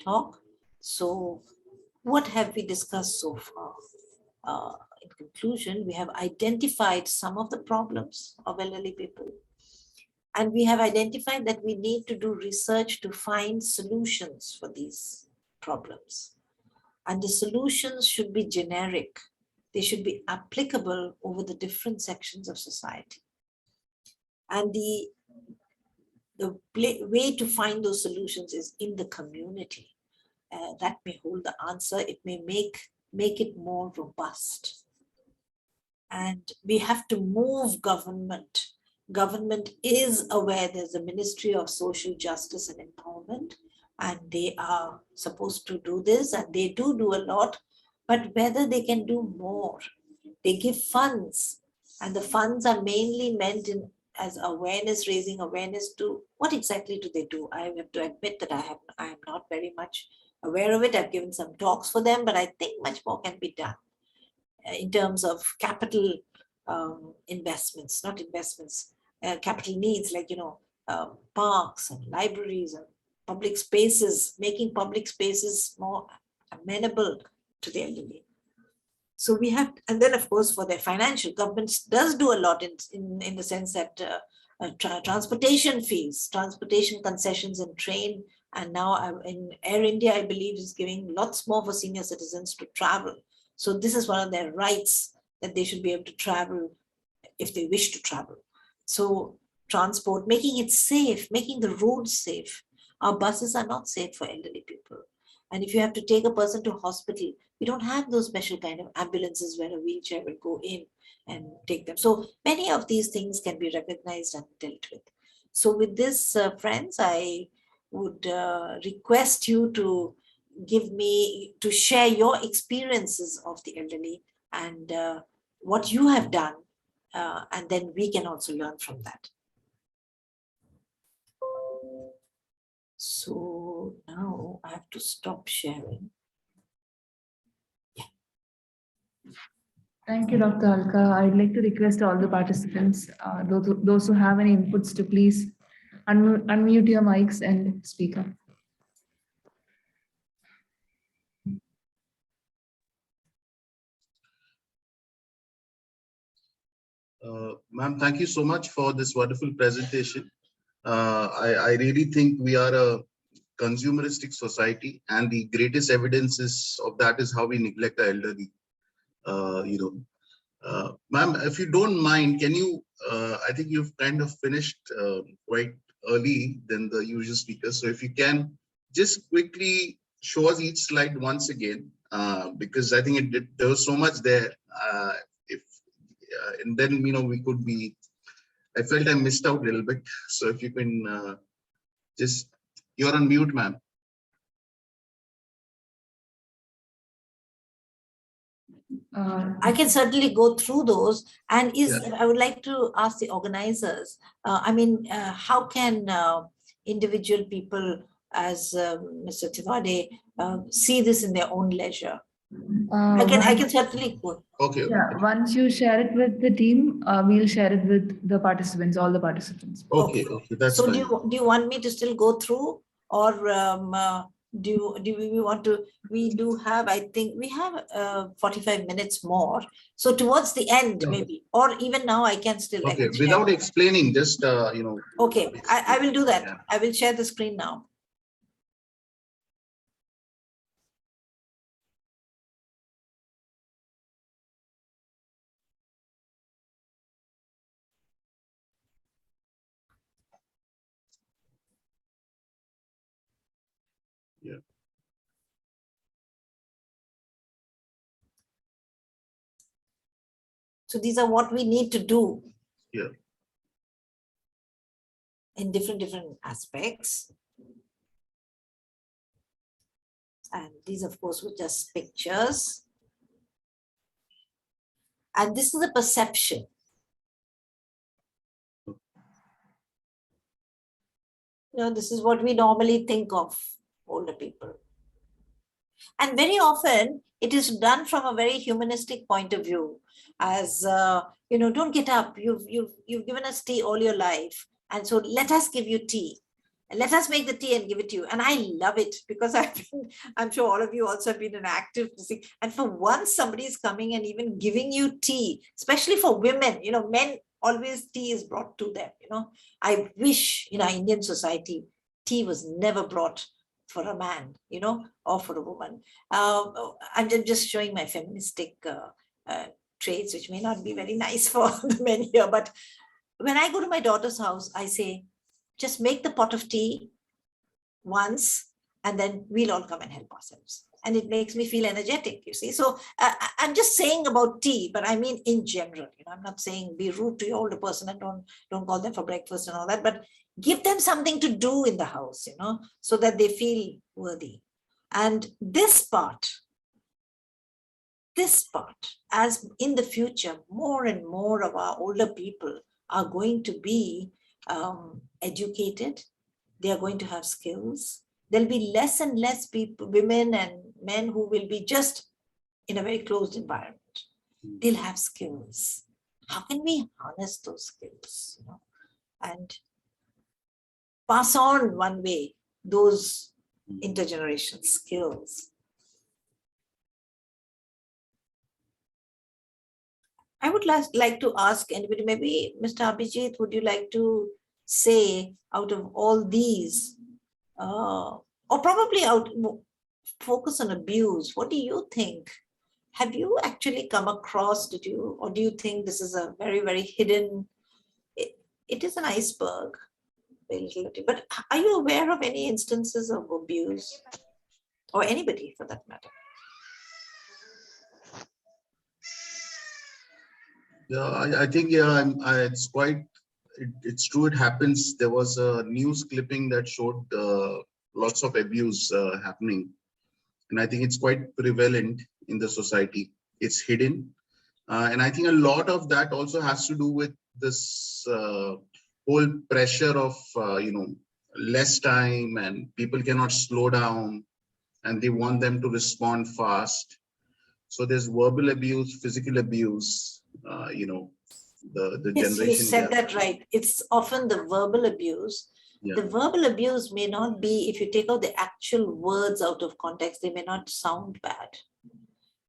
talk. So what have we discussed so far? In conclusion, we have identified some of the problems of elderly people. And we have identified that we need to do research to find solutions for these problems. And the solutions should be generic. They should be applicable over the different sections of society. And the way to find those solutions is in the community. That may hold the answer. It may make it more robust. And we have to move government. Government is aware there's a Ministry of Social Justice and Empowerment, and they are supposed to do this, and they do a lot, but whether they can do more. They give funds, and the funds are mainly meant as awareness, raising awareness to what exactly do they do. I have to admit that I am not very much aware of it. I've given some talks for them, but I think much more can be done in terms of capital investments, not investments, capital needs like, parks and libraries and public spaces, making public spaces more amenable to the elderly. So we have, and then of course for the financial, government does do a lot in the sense that transportation fees, transportation concessions in train, and now in Air India, I believe is giving lots more for senior citizens to travel. So this is one of their rights, that they should be able to travel if they wish to travel. So transport, making it safe, making the roads safe. Our buses are not safe for elderly people. And if you have to take a person to hospital, we don't have those special kind of ambulances where a wheelchair will go in and take them. So many of these things can be recognized and dealt with. So with this, friends, I would request you to share your experiences of the elderly and what you have done. And then we can also learn from that. So now I have to stop sharing. Thank you, Dr. Alka. I'd like to request all the participants, those who have any inputs, to please unmute your mics and speak up. Ma'am, thank you so much for this wonderful presentation. I really think we are a consumeristic society, and the greatest evidence of that is how we neglect the elderly. Ma'am, if you don't mind, can you, I think you've kind of finished quite early than the usual speakers. So if you can just quickly show us each slide once again, because I think there was so much there. And then, we could be, I felt I missed out a little bit. So if you can you're on mute, ma'am. I can certainly go through those. And I would like to ask the organizers, how can individual people, as Mr. Tivade, see this in their own leisure? I can certainly go. Okay. Yeah, once you share it with the team, we'll share it with the participants, all the participants. Okay, that's so fine. do you want me to still go through, or do we want to? We do have, I think we have 45 minutes more. So towards the end, maybe, or even now, I can still. Okay, without explaining, just Okay, I will do that. Yeah. I will share the screen now. Yeah. So these are what we need to do. Yeah. In different aspects. And these, of course, were just pictures. And this is a perception. This is what we normally think of older people. And very often it is done from a very humanistic point of view, as don't get up. You've given us tea all your life, and so let us give you tea. And let us make the tea and give it to you. And I love it because I'm sure all of you also have been an active. And for once, somebody is coming and even giving you tea, especially for women. Men always tea is brought to them. I wish in our Indian society, tea was never brought for a man, or for a woman. I'm just showing my feministic traits, which may not be very nice for the men here. But when I go to my daughter's house, I say, just make the pot of tea once, and then we'll all come and help ourselves. And it makes me feel energetic, you see. So I'm just saying about tea, but I mean in general. I'm not saying be rude to your older person and don't call them for breakfast and all that, but give them something to do in the house, so that they feel worthy. And this part, as in the future, more and more of our older people are going to be educated. They are going to have skills. There'll be less and less people, women and men, who will be just in a very closed environment. They'll have skills. How can we harness those skills, and pass on one way those intergenerational skills? I would like to ask anybody, maybe Mr. Abhijit, would you like to say, out of all these, or probably focus on abuse, what do you think? Have you actually come across, or do you think this is a very, very hidden, it is an iceberg, but are you aware of any instances of abuse, or anybody for that matter? Yeah, I think, it's quite, it's true, it happens. There was a news clipping that showed lots of abuse happening. And I think it's quite prevalent in the society. It's hidden. And I think a lot of that also has to do with this whole pressure of, less time, and people cannot slow down, and they want them to respond fast. So there's verbal abuse, physical abuse, the Yes, generation. you said gap. that right. It's often the verbal abuse. Yeah. The verbal abuse may not be, if you take out the actual words out of context, they may not sound bad,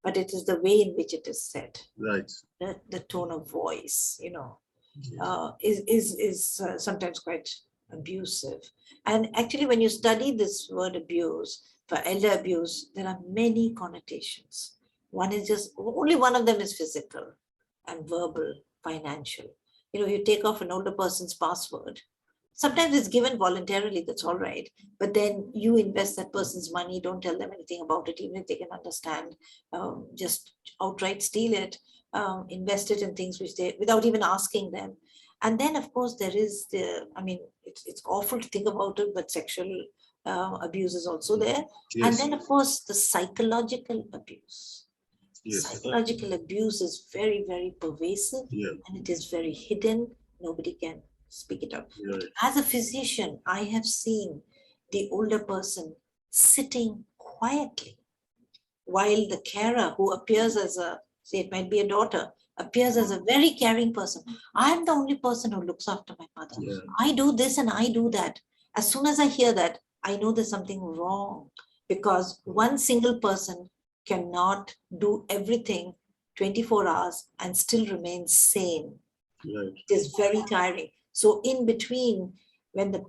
but it is the way in which it is said. Right. The tone of voice, Yes. Is sometimes quite abusive. And actually, when you study this word abuse, for elder abuse, there are many connotations. One is just, only one of them is physical and verbal, financial. You take off an older person's password. Sometimes it's given voluntarily, that's all right. But then you invest that person's money, don't tell them anything about it, even if they can understand. Just outright steal it, invest it in things which they, without even asking them. And then, of course, there is it's awful to think about it, but sexual abuse is also there. Yes. And then, of course, the psychological abuse. Yes. Psychological abuse is very, very pervasive, and it is very hidden. Nobody can speak it out. Right. As a physician, I have seen the older person sitting quietly while the carer, who appears as a, say it might be a daughter, appears as a very caring person. I'm the only person who looks after my mother. Yeah. I do this and I do that. As soon as I hear that, I know there's something wrong, because one single person cannot do everything 24 hours and still remain sane. Right. It is very tiring. So in between, when the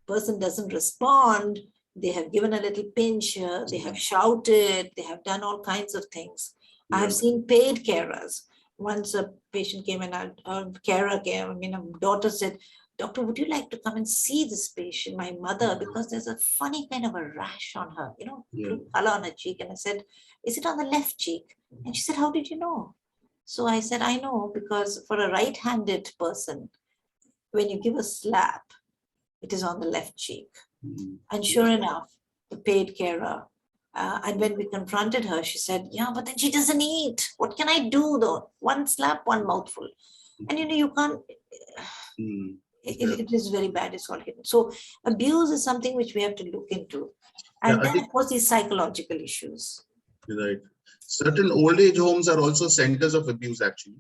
person doesn't respond, they have given a little pinch, they have shouted, they have done all kinds of things. Yeah. I have seen paid carers. Once a patient came and a carer came, a daughter said, "Doctor, would you like to come and see this patient, my mother, because there's a funny kind of a rash on her, blue color on her cheek." And I said, "Is it on the left cheek?" And she said, "How did you know?" So I said, "I know, because for a right-handed person, when you give a slap, it is on the left cheek." And sure enough, the paid carer, and when we confronted her, she said, "Yeah, but then she doesn't eat. What can I do though? One slap, one mouthful." And you can't, It is very bad. It's all hidden. So abuse is something which we have to look into. And I then, think of course, these psychological issues. right. Certain old age homes are also centers of abuse, actually.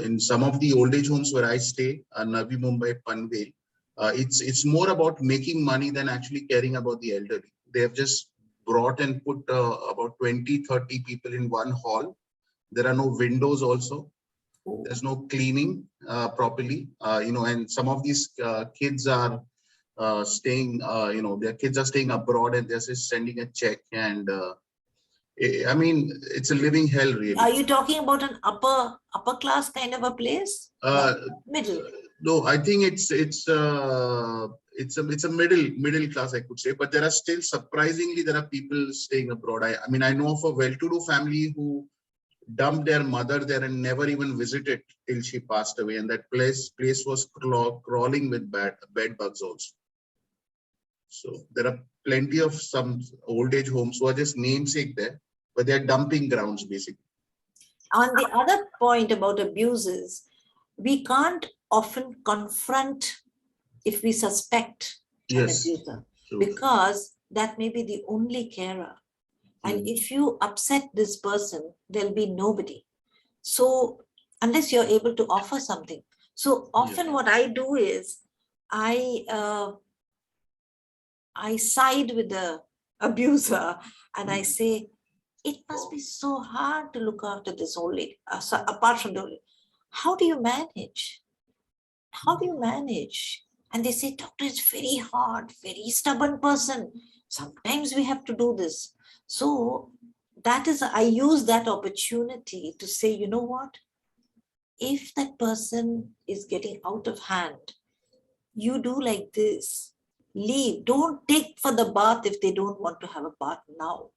In some of the old age homes where I stay, Navi Mumbai, Panvel, it's more about making money than actually caring about the elderly. They have just brought and put about 20, 30 people in one hall. There are no windows also. There's no cleaning properly, and some of these kids are staying, their kids are staying abroad and they're just sending a check. And I mean, it's a living hell, really. Are you talking about an upper class kind of a place? Middle. No, I think it's a middle class, I could say, but there are still surprisingly there are people staying abroad. I mean, I know of a well-to-do family who dumped their mother there and never even visited till she passed away, and that place was crawling with bed bugs also. So there are plenty of some old age homes who are just namesake there, but they are dumping grounds basically. On the other point about abuses, we can't often confront if we suspect an abuser, because that may be the only carer. And if you upset this person, there'll be nobody. So unless you're able to offer something. So often what I do is I side with the abuser and I say, it must be so hard to look after this old lady. So apart from the old lady, how do you manage? How do you manage? And they say, doctor, it's very hard, very stubborn person. Sometimes we have to do this. So that is, I use that opportunity to say, you know what? If that person is getting out of hand, you do like this, leave. Don't take for the bath if they don't want to have a bath now.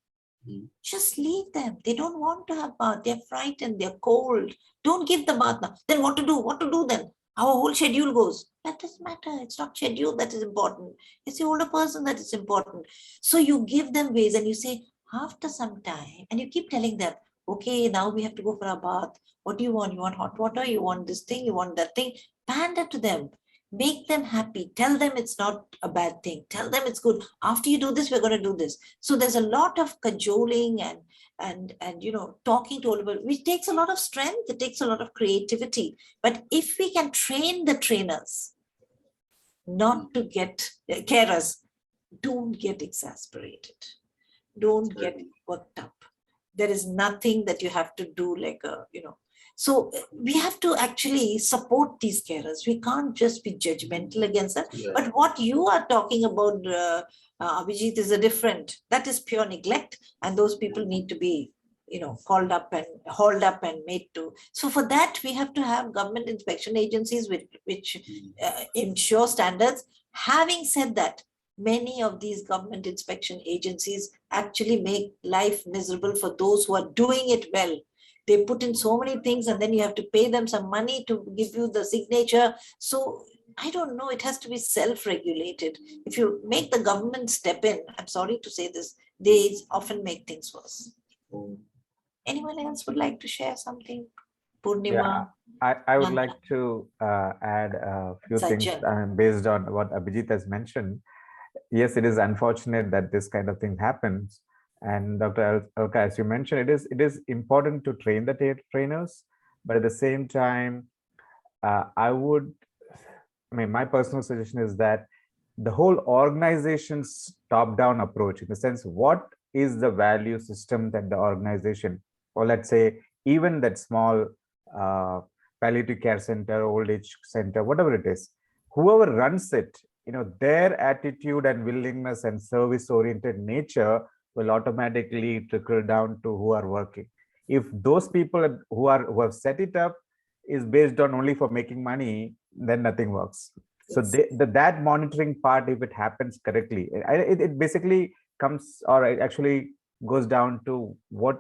Just leave them. They don't want to have bath. They're frightened. They're cold. Don't give the bath now. Then what to do? What to do then? Our whole schedule goes. That doesn't matter. It's not schedule that is important. It's the older person that is important. So you give them ways and you say, after some time, and you keep telling them, okay, now we have to go for a bath. What do you want? You want hot water? You want this thing? You want that thing? Pander to them. Make them happy. Tell them it's not a bad thing. Tell them it's good. After you do this, we're going to do this. So there's a lot of cajoling and talking to all of it, which takes a lot of strength. It takes a lot of creativity. But if we can train the trainers not to get carers, don't get exasperated. Don't get worked up. There is nothing that you have to do like So we have to actually support these carers. We can't just be judgmental against them. Yeah. But what you are talking about, Abhijit, is a different. That is pure neglect, and those people need to be, called up and hauled up and made to. So for that, we have to have government inspection agencies which ensure standards. Having said that, many of these government inspection agencies actually make life miserable for those who are doing it well. They put in so many things and then you have to pay them some money to give you the signature. So I don't know, it has to be self-regulated. If you make the government step in, I'm sorry to say this, they often make things worse. Anyone else would like to share something? Purnima? Yeah, I would like to add a few things based on what Abhijit has mentioned. Yes, it is unfortunate that this kind of thing happens. And Dr. Alka, as you mentioned, it is important to train the trainers, but at the same time, my personal suggestion is that the whole organization's top-down approach, in the sense, what is the value system that the organization, or let's say even that small palliative care center, old age center, whatever it is, whoever runs it, their attitude and willingness and service-oriented nature will automatically trickle down to who are working. If those people who have set it up is based on only for making money, then nothing works. Yes. So that monitoring part, if it happens correctly, it basically comes, or it actually goes down to what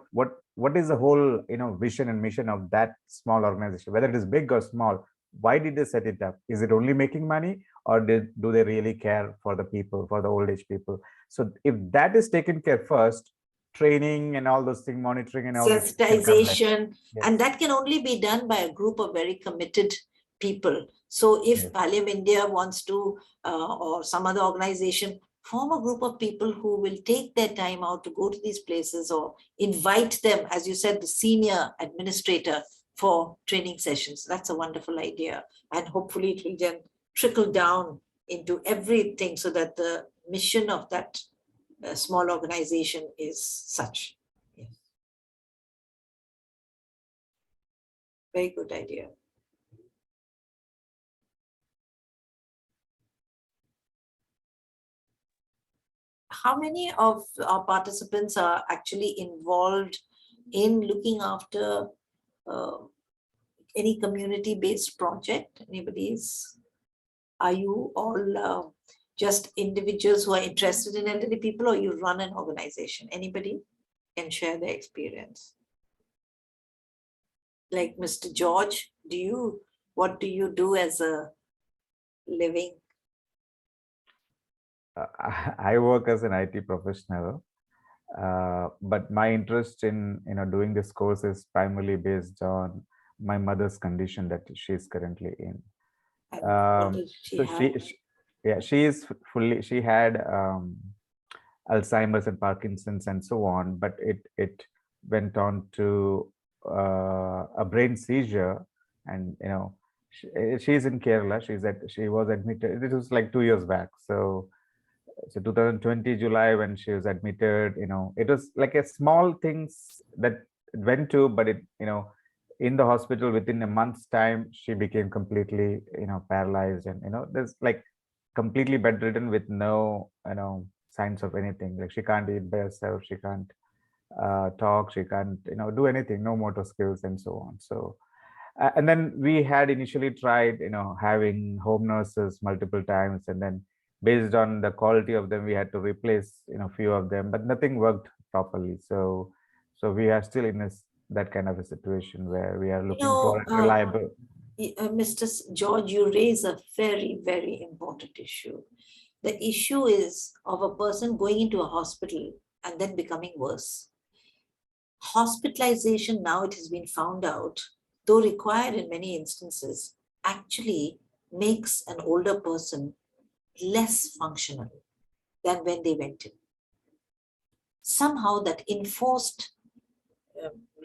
is the whole vision and mission of that small organization, whether it is big or small. Why did they set it up? Is it only making money, or do they really care for the people, for the old age people? So if that is taken care first, training and all those things, monitoring and all sensitization, yes. And that can only be done by a group of very committed people. So if Yes. Pallium India wants to, or some other organization, form a group of people who will take their time out to go to these places, or invite them, as you said, the senior administrator for training sessions. That's a wonderful idea. And hopefully it will then trickle down into everything, so that the mission of that small organization is such. Yes. Very good idea. How many of our participants are actually involved in looking after any community-based project? Anybody's? Are you all just individuals who are interested in elderly people, or you run an organization? Anybody can share their experience. Like Mr. George, what do you do as a living? I work as an IT professional, but my interest in doing this course is primarily based on my mother's condition that she's currently in. And what does she So have? she is fully, she had Alzheimer's and Parkinson's and so on, but it went on to a brain seizure, and she's in Kerala. She was admitted. It was like 2 years back. So 2020 July when she was admitted, it was like a small things that it went to, but in the hospital within a month's time, she became completely, paralyzed, and, there's like completely bedridden with no, signs of anything. Like she can't eat by herself. She can't talk. She can't, do anything, no motor skills and so on. So, and then we had initially tried, having home nurses multiple times, and then based on the quality of them, we had to replace, few of them, but nothing worked properly. So we are still in that kind of a situation where we are looking for a reliable. Mr. George, you raise a very, very important issue. The issue is of a person going into a hospital and then becoming worse. Hospitalization, now it has been found out, though required in many instances, actually makes an older person less functional than when they went in. Somehow that enforced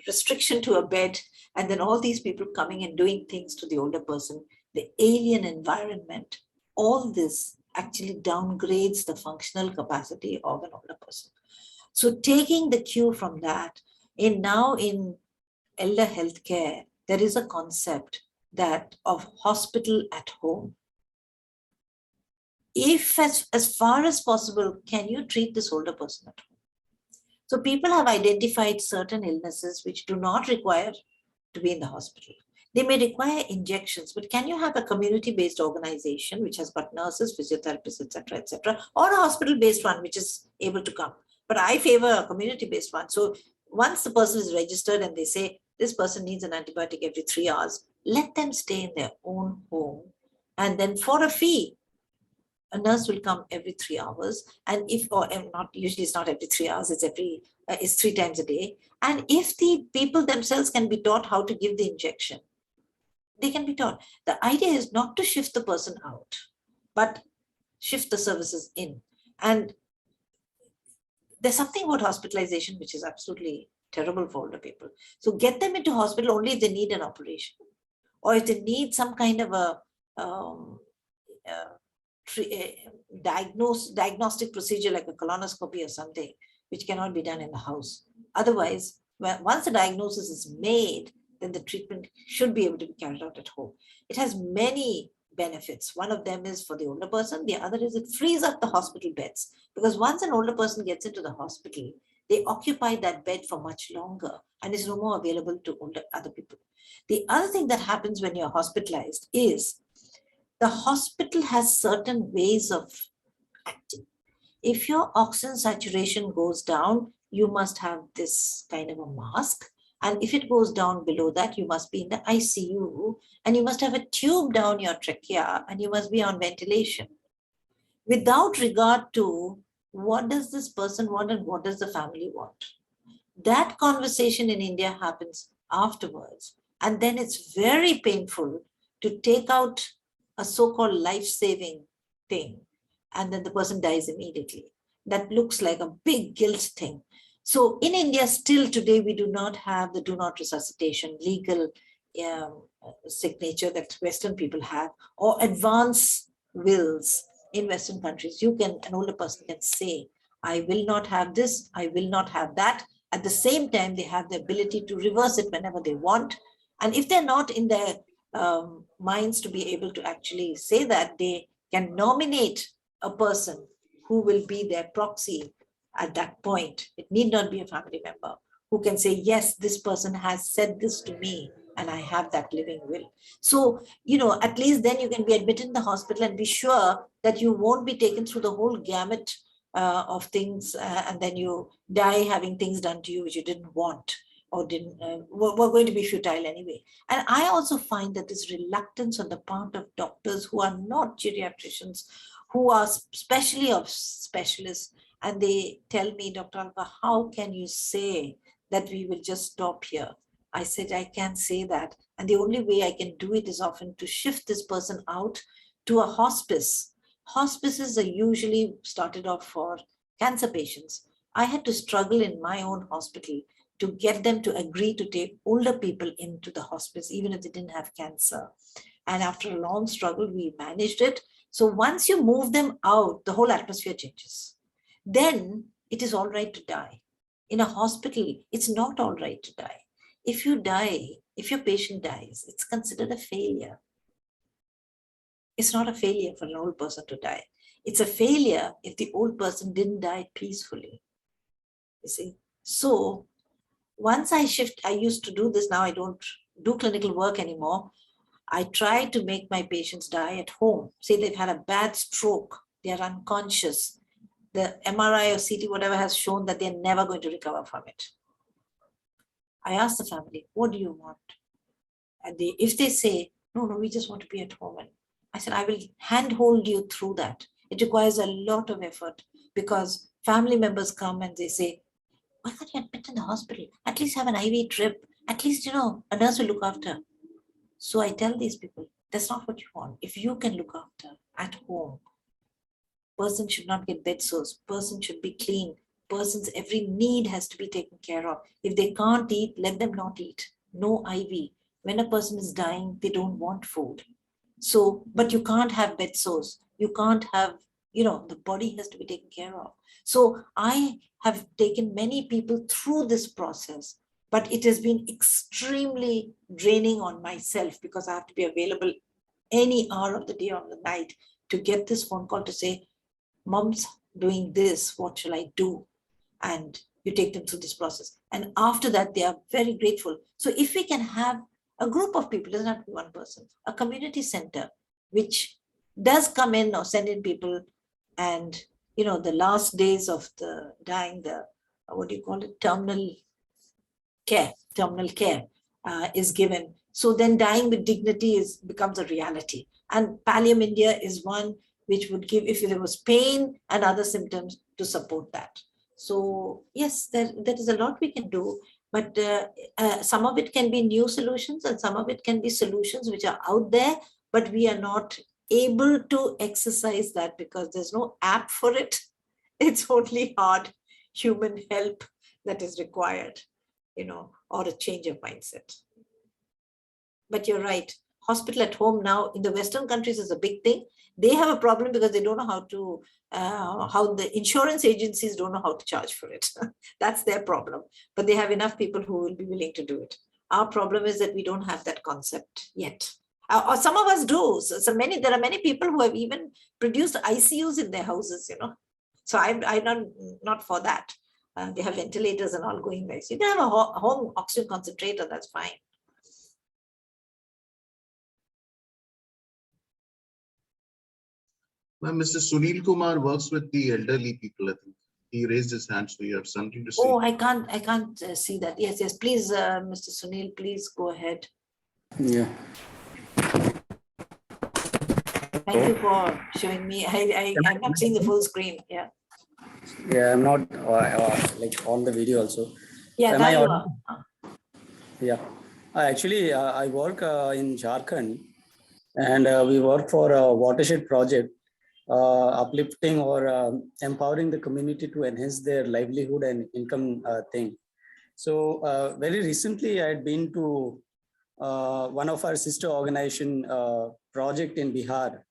restriction to a bed, and then all these people coming and doing things to the older person, the alien environment, all this actually downgrades the functional capacity of an older person. So taking the cue from that, now in elder healthcare, there is a concept that of hospital at home. If as far as possible, can you treat this older person at home? So people have identified certain illnesses which do not require to be in the hospital. They may require injections, but can you have a community-based organization which has got nurses, physiotherapists, etc., or a hospital-based one which is able to come? But I favor a community-based one. So once the person is registered and they say this person needs an antibiotic every 3 hours, let them stay in their own home, and then for a fee, a nurse will come every 3 hours, and not usually, it's not every 3 hours, it's 3 times a day. And if the people themselves can be taught how to give the injection, they can be taught. The idea is not to shift the person out, but shift the services in. And there's something about hospitalization which is absolutely terrible for older people. So get them into hospital only if they need an operation, or if they need some kind of a diagnostic procedure like a colonoscopy or something, which cannot be done in the house. Otherwise, once the diagnosis is made, then the treatment should be able to be carried out at home. It has many benefits. One of them is for the older person. The other is it frees up the hospital beds, because once an older person gets into the hospital, they occupy that bed for much longer and is no more available to other people. The other thing that happens when you're hospitalized is the hospital has certain ways of acting. If your oxygen saturation goes down, you must have this kind of a mask. And if it goes down below that, you must be in the ICU, and you must have a tube down your trachea, and you must be on ventilation. Without regard to what does this person want and what does the family want. That conversation in India happens afterwards. And then it's very painful to take out a so-called life-saving thing, and then the person dies immediately. That looks like a big guilt thing. So in India, still today, we do not have the do not resuscitation legal signature that Western people have, or advance wills in Western countries. An older person can say, I will not have this, I will not have that. At the same time, they have the ability to reverse it whenever they want. And if they're not in their minds to be able to actually say that, they can nominate a person who will be their proxy at that point. It need not be a family member who can say, yes, this person has said this to me and I have that living will. So, at least then you can be admitted in the hospital and be sure that you won't be taken through the whole gamut of things and then you die having things done to you which you didn't want or were going to be futile anyway. And I also find that this reluctance on the part of doctors who are not geriatricians, who are specially of specialists, and they tell me, Dr. Alka, how can you say that we will just stop here? I said, I can't say that. And the only way I can do it is often to shift this person out to a hospice. Hospices are usually started off for cancer patients. I had to struggle in my own hospital to get them to agree to take older people into the hospice, even if they didn't have cancer. And after a long struggle, we managed it. So once you move them out, the whole atmosphere changes. Then it is all right to die. In a hospital, it's not all right to die. If you die, if your patient dies, it's considered a failure. It's not a failure for an old person to die. It's a failure if the old person didn't die peacefully. You see? So once I used to do this, now I don't do clinical work anymore. I try to make my patients die at home. Say they've had a bad stroke, they're unconscious. The MRI or CT, whatever, has shown that they're never going to recover from it. I ask the family, what do you want? And if they say, no, we just want to be at home. And I said, I will handhold you through that. It requires a lot of effort because family members come and they say, why can't you admit in the hospital? At least have an IV drip. At least, a nurse will look after. So I tell these people, that's not what you want. If you can look after at home, person should not get bed sores, person should be clean, person's every need has to be taken care of. If they can't eat, let them not eat. No IV. When a person is dying, they don't want food. So, but you can't have bed sores. You can't have, the body has to be taken care of. So I have taken many people through this process, but it has been extremely draining on myself because I have to be available any hour of the day or the night to get this phone call to say, Mom's doing this, what shall I do? And you take them through this process. And after that, they are very grateful. So if we can have a group of people, it doesn't have to be one person, a community center, which does come in or send in people and, the last days of the dying, terminal care is given. So then dying with dignity becomes a reality. And Pallium India is one which would give, if there was pain and other symptoms, to support that. So yes, there is a lot we can do, but some of it can be new solutions and some of it can be solutions which are out there, but we are not able to exercise that because there's no app for it. It's only hard human help that is required, or a change of mindset. But you're right. Hospital at home now in the Western countries is a big thing. They have a problem because they don't know how the insurance agencies don't know how to charge for it. That's their problem. But they have enough people who will be willing to do it. Our problem is that we don't have that concept yet. Or some of us do. So there are many people who have even produced ICUs in their houses, So I'm not for that. They have ventilators and all going there. So you can have a home oxygen concentrator, that's fine. Well, Mr. Sunil Kumar works with the elderly people, I think. He raised his hand, so you have something to say. Oh, I can't see that. Yes, please, Mr. Sunil, please go ahead. Yeah. Thank you for showing me. I'm not seeing the full screen. Yeah. Yeah, I'm not like on the video also. Yeah, Am now I you audible? are. Yeah. Actually, I work in Jharkhand, and we work for a watershed project, uplifting or empowering the community to enhance their livelihood and income thing. So very recently, I had been to one of our sister organization project in Bihar,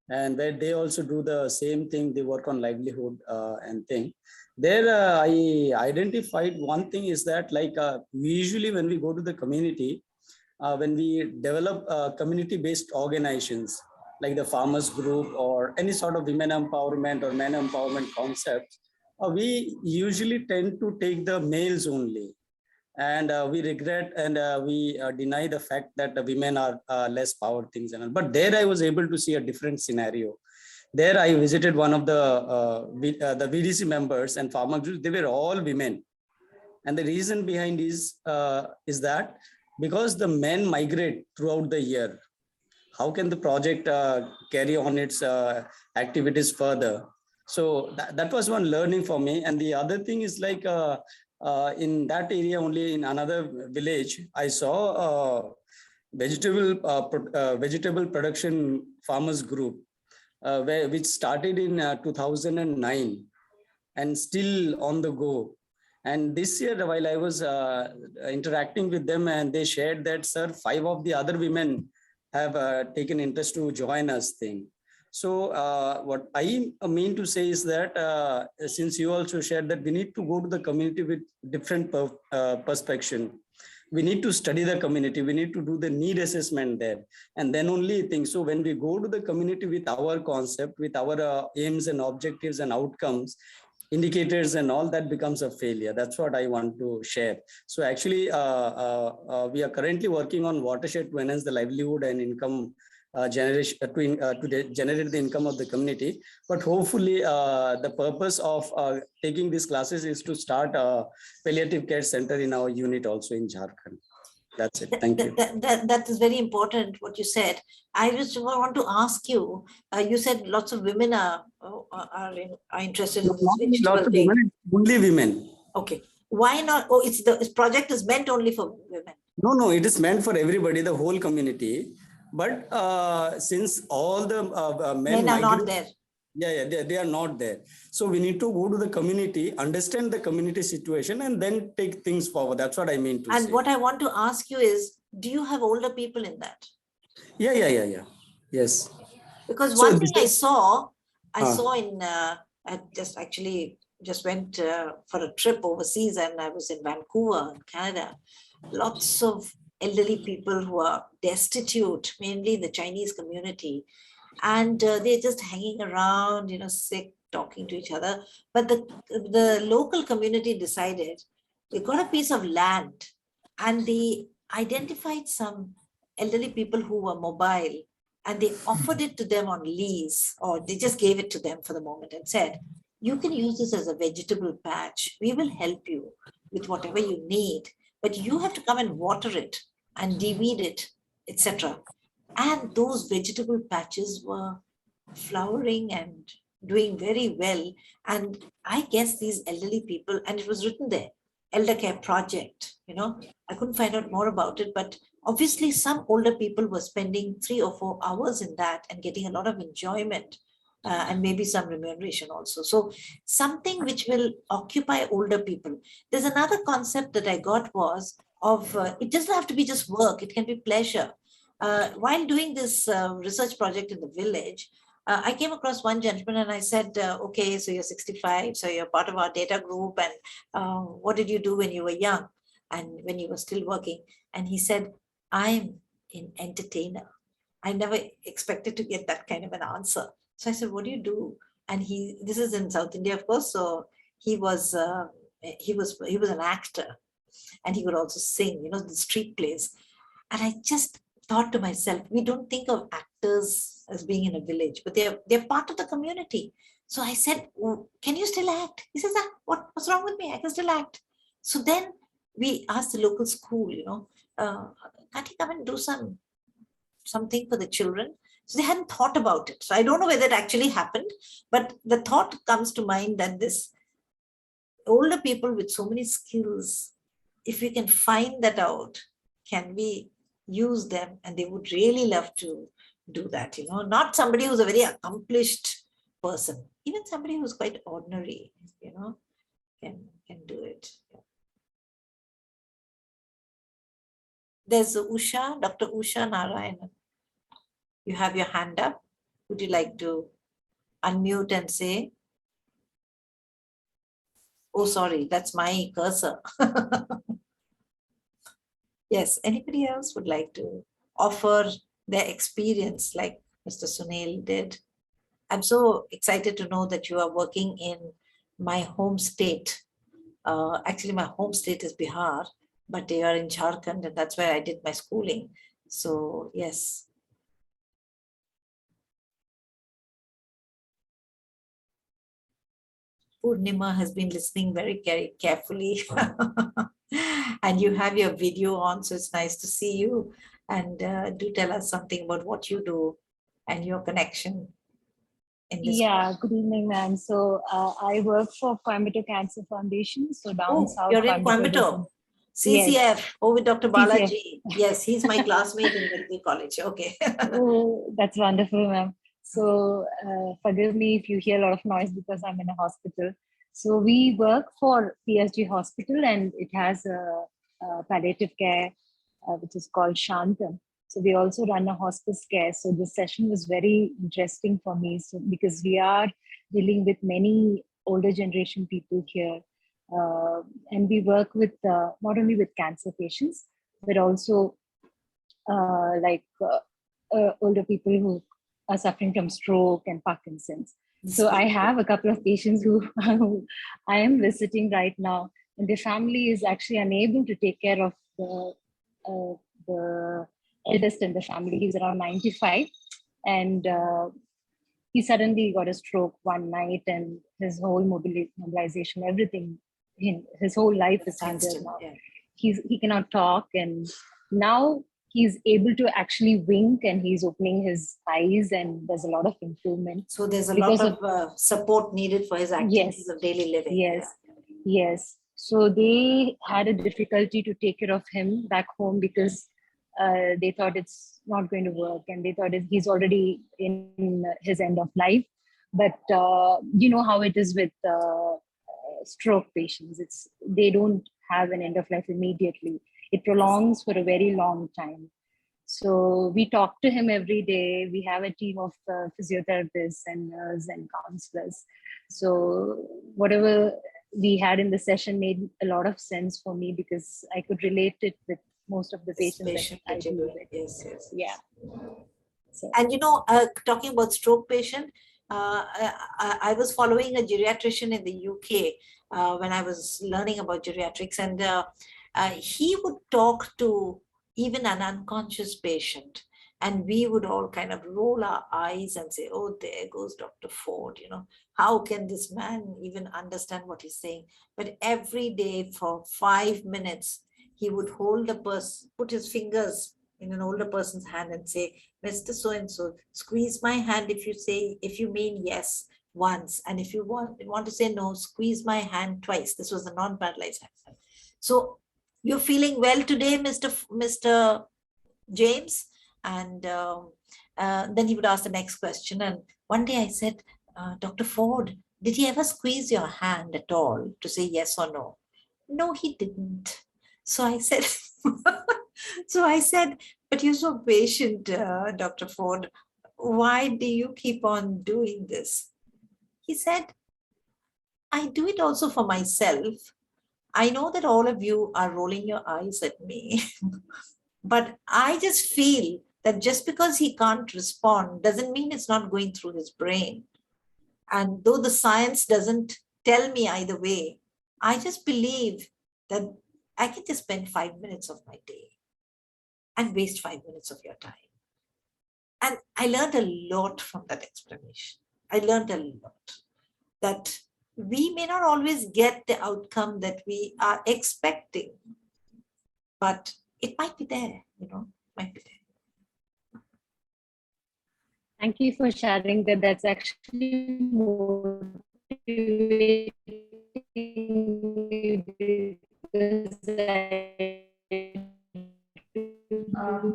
and where they also do the same thing. They work on livelihood and thing. There, I identified one thing is that like usually when we go to the community, when we develop community-based organizations like the farmers group or any sort of women empowerment or men empowerment concepts, we usually tend to take the males only. And we regret and we deny the fact that the women are less power things and all. But there I was able to see a different scenario. There I visited one of the VDC members and farmer groups. They were all women, and the reason behind is that because the men migrate throughout the year, how can the project carry on its activities further? So that was one learning for me. And the other thing is like in that area only, in another village, I saw vegetable production farmers group, which started in 2009 and still on the go. And this year, while I was interacting with them, and they shared that, sir, 5 of the other women have taken interest to join us thing. So what I mean to say is that since you also shared that we need to go to the community with different perspective. We need to study the community. We need to do the need assessment there. And then only things. So when we go to the community with our concept, with our aims and objectives and outcomes, indicators and all, that becomes a failure. That's what I want to share. So actually, we are currently working on watershed to enhance the livelihood and income generation to generate the income of the community. But hopefully, the purpose of taking these classes is to start a palliative care center in our unit also in Jharkhand. That's it. Thank you. That is very important, what you said. I just want to ask you, you said lots of women are interested in this vegetable thing. Women, only women. Okay. Why not? Oh, this project is meant only for women. No, it is meant for everybody, the whole community. But since all the men are not there. Yeah, they are not there. So we need to go to the community, understand the community situation, and then take things forward. That's what I mean to say. And what I want to ask you is, do you have older people in that? Yeah. Yes. Because one thing I saw in, I just went for a trip overseas, and I was in Vancouver, Canada. Lots of elderly people who are destitute, mainly the Chinese community. And they're just hanging around, sick, talking to each other. But the local community decided they got a piece of land, and they identified some elderly people who were mobile, and they offered it to them on lease, or they just gave it to them for the moment and said, you can use this as a vegetable patch. We will help you with whatever you need, but you have to come and water it and deweed it, etc. And those vegetable patches were flowering and doing very well. And I guess these elderly people, and it was written there, Elder Care Project, I couldn't find out more about it, but obviously some older people were spending 3 or 4 hours in that and getting a lot of enjoyment and maybe some remuneration also. So something which will occupy older people. There's another concept that I got was of, it doesn't have to be just work, it can be pleasure. While doing this research project in the village, I came across one gentleman and I said, okay, so you're 65, so you're part of our data group, and what did you do when you were young and when you were still working? And he said, I'm an entertainer. I never expected to get that kind of an answer. So I said, what do you do? And this is in South India, of course, so he was an actor, and he could also sing, the street plays. And I just thought to myself, we don't think of actors as being in a village, but they're part of the community. So I said, oh, can you still act? He says, what's wrong with me? I can still act. So then we asked the local school, can't you come and do something for the children? So they hadn't thought about it. So I don't know whether it actually happened, but the thought comes to mind that this older people with so many skills, if we can find that out, can we use them? And they would really love to do that, not somebody who's a very accomplished person, even somebody who's quite ordinary, can do it. There's Usha, Dr. Usha Narayanan. You have your hand up. Would you like to unmute and say? Oh, sorry, that's my cursor. Yes, anybody else would like to offer their experience like Mr. Sunil did? I'm so excited to know that you are working in my home state. Actually, my home state is Bihar, but they are in Jharkhand, and that's where I did my schooling. So, yes. Purnima has been listening very carefully. And you have your video on, so it's nice to see you. And do tell us something about what you do and your connection in this. Yeah, good evening, ma'am. So I work for Coimbatore Cancer Foundation. So down south. You're in Coimbatore. CCF. Yes. Oh, with Dr. CCF. Balaji. Yes, he's my classmate in medical college. Okay. Oh, that's wonderful, ma'am. So forgive me if you hear a lot of noise because I'm in a hospital. So we work for PSG Hospital, and it has a palliative care, which is called Shantam. So we also run a hospice care. So this session was very interesting for me. So because we are dealing with many older generation people here, and we work with not only with cancer patients, but also older people who are suffering from stroke and Parkinson's. So I have a couple of patients who I am visiting right now, and their family is actually unable to take care of the eldest in the family. He's around 95, and he suddenly got a stroke one night, and his whole mobilization, everything, his whole life is hindered now. Yeah. He cannot talk, and now he's able to actually wink, and he's opening his eyes, and there's a lot of improvement. So there's a lot of support needed for his activities of daily living. Yes, yes. So they had a difficulty to take care of him back home because they thought it's not going to work, and they thought he's already in his end of life. But you know how it is with stroke patients. They don't have an end of life immediately. It prolongs for a very long time. So we talk to him every day. We have a team of physiotherapists and nurses and counselors. So whatever we had in the session made a lot of sense for me because I could relate it with most of the patients that I deal with. Yes, yes. Yeah. So. And talking about stroke patient, I was following a geriatrician in the UK when I was learning about geriatrics, and he would talk to even an unconscious patient, and we would all kind of roll our eyes and say, oh, there goes Dr. Ford, how can this man even understand what he's saying? But every day for 5 minutes, he would hold the person, put his fingers in an older person's hand and say, Mr. So-and-so, squeeze my hand if you mean yes once. And if you want to say no, squeeze my hand twice. This was a non-paralyzed hand. So you're feeling well today, Mr. James? And then he would ask the next question. And one day I said, Dr. Ford, did he ever squeeze your hand at all to say yes or no? No, he didn't. So I said, but you're so patient, Dr. Ford. Why do you keep on doing this? He said, I do it also for myself. I know that all of you are rolling your eyes at me, but I just feel that just because he can't respond doesn't mean it's not going through his brain. And though the science doesn't tell me either way, I just believe that I can just spend 5 minutes of my day and waste 5 minutes of your time. And I learned a lot from that explanation. I learned a lot that we may not always get the outcome that we are expecting, but it might be there, might be there. Thank you for sharing that. That's actually motivating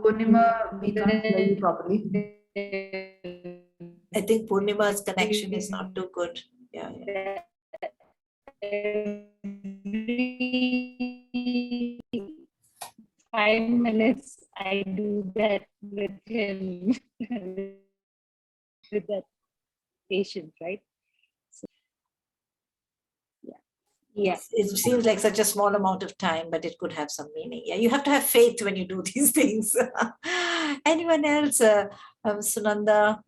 Purnima, we can't hear you properly. I think Purnima's connection is not too good. Yeah. Every 5 minutes, I do that with him, with that patient, right? So, yeah. It seems like such a small amount of time, but it could have some meaning. Yeah, you have to have faith when you do these things. Anyone else? Sunanda,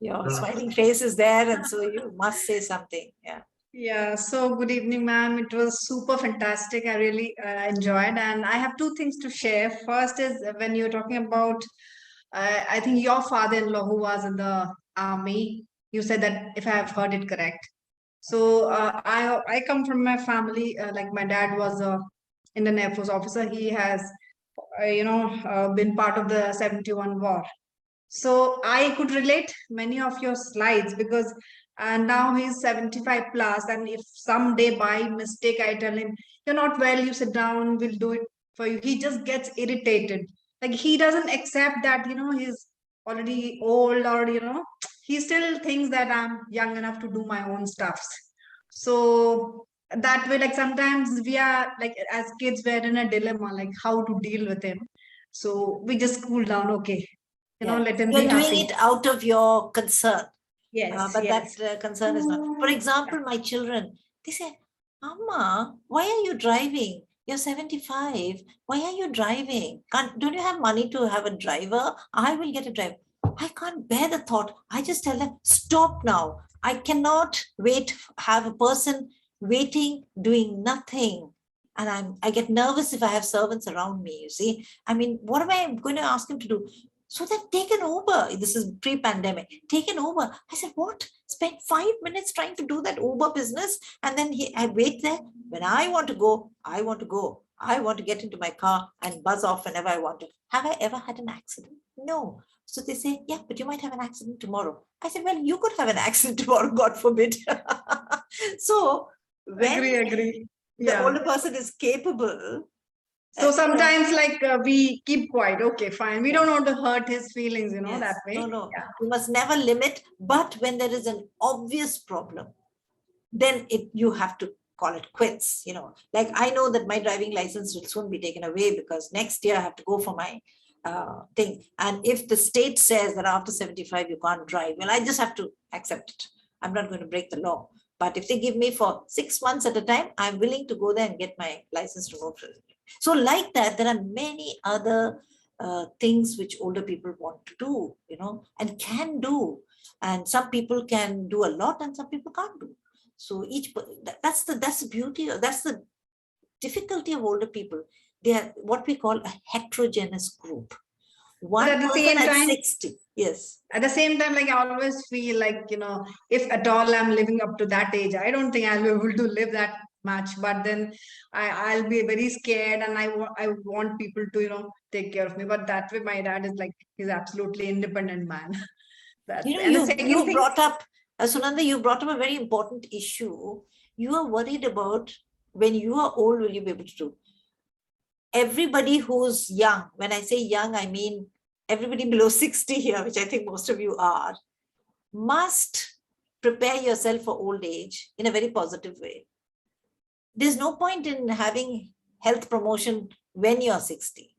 your smiling face is there, and so you must say something. Yeah. Yeah, so good evening, ma'am. It was super fantastic. I really enjoyed, and I have two things to share. First is when you're talking about, I think your father-in-law who was in the army. You said that if I have heard it correct. So I come from my family. Like my dad was a Indian Air Force officer. He has, been part of the 71 war. So I could relate many of your slides because now he's 75 plus, and if someday by mistake I tell him, you're not well, you sit down, we'll do it for you, he just gets irritated. Like he doesn't accept that, he's already old, or, he still thinks that I'm young enough to do my own stuffs. So that way, like sometimes we are like, as kids, we're in a dilemma, like how to deal with him. So we just cool down. Okay, let him be You're doing happy. it out of your concern. Yes, But yes. that concern is not. For example, my children, they say, Amma, why are you driving? You're 75. Why are you driving? Don't you have money to have a driver? I will get a driver. I can't bear the thought. I just tell them, stop now. I cannot wait, have a person waiting, doing nothing. And I get nervous if I have servants around me, you see. I mean, what am I going to ask him to do? So then take an Uber. This is pre-pandemic. Take an Uber. I said, what? Spend 5 minutes trying to do that Uber business. And then I wait there. When I want to go, I want to go. I want to get into my car and buzz off whenever I want to. Have I ever had an accident? No. So they say, yeah, but you might have an accident tomorrow. I said, well, you could have an accident tomorrow, God forbid. So when Agree. the older person is capable. So sometimes like we keep quiet. Okay, fine. We don't want to hurt his feelings, Yes. that way. No. Yeah. You must never limit. But when there is an obvious problem, then you have to call it quits. Like I know that my driving license will soon be taken away because next year I have to go for my thing. And if the state says that after 75 you can't drive, well, I just have to accept it. I'm not going to break the law. But if they give me for 6 months at a time, I'm willing to go there and get my license removed. So like that, there are many other things which older people want to do, and can do. And some people can do a lot and some people can't do. So that's the beauty, that's the difficulty of older people. They are what we call a heterogeneous group. One at the person same at time, 60, yes. At the same time, like I always feel like, if at all I'm living up to that age, I don't think I'll be able to live that much. But then I'll be very scared, and I want people to, take care of me. But that way, my dad is like, he's absolutely independent man. You brought up, Sunanda, you brought up a very important issue. You are worried about when you are old, will you be able to do? Everybody who's young, when I say young, I mean everybody below 60 here, which I think most of you are, must prepare yourself for old age in a very positive way. There's no point in having health promotion when you're 60.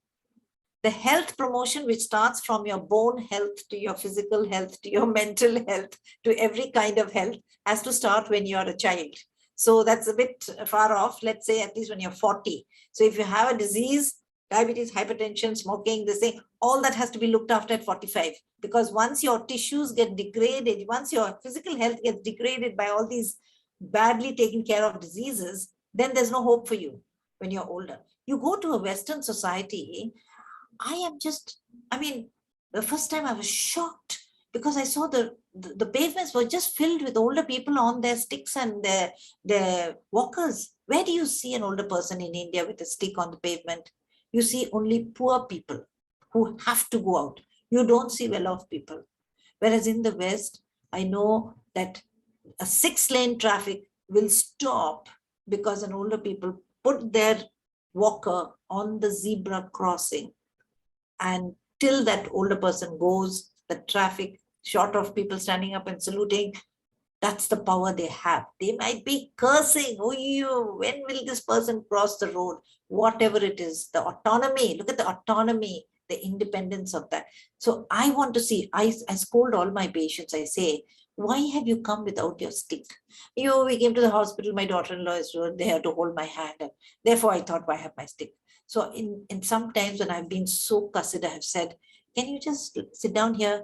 The health promotion, which starts from your bone health to your physical health to your mental health to every kind of health, has to start when you're a child. So that's a bit far off, let's say at least when you're 40. So if you have a disease, diabetes, hypertension, smoking, this thing, all that has to be looked after at 45. Because once your tissues get degraded, once your physical health gets degraded by all these badly taken care of diseases, then there's no hope for you when you're older. You go to a Western society, the first time I was shocked because I saw the pavements were just filled with older people on their sticks and their walkers. Where do you see an older person in India with a stick on the pavement? You see only poor people who have to go out. You don't see well-off people. Whereas in the West, I know that a 6-lane traffic will stop because an older people put their walker on the zebra crossing, and till that older person goes, the traffic short of people standing up and saluting. That's the power they have. They might be cursing, oh, you, when will this person cross the road? Whatever it is, the autonomy, look at the autonomy, the independence of that. So I want to see, I scold all my patients. I say, why have you come without your stick? We came to the hospital, my daughter-in-law is there to hold my hand. And therefore I thought, why have my stick? So in sometimes when I've been so cussed, I have said, can you just sit down here?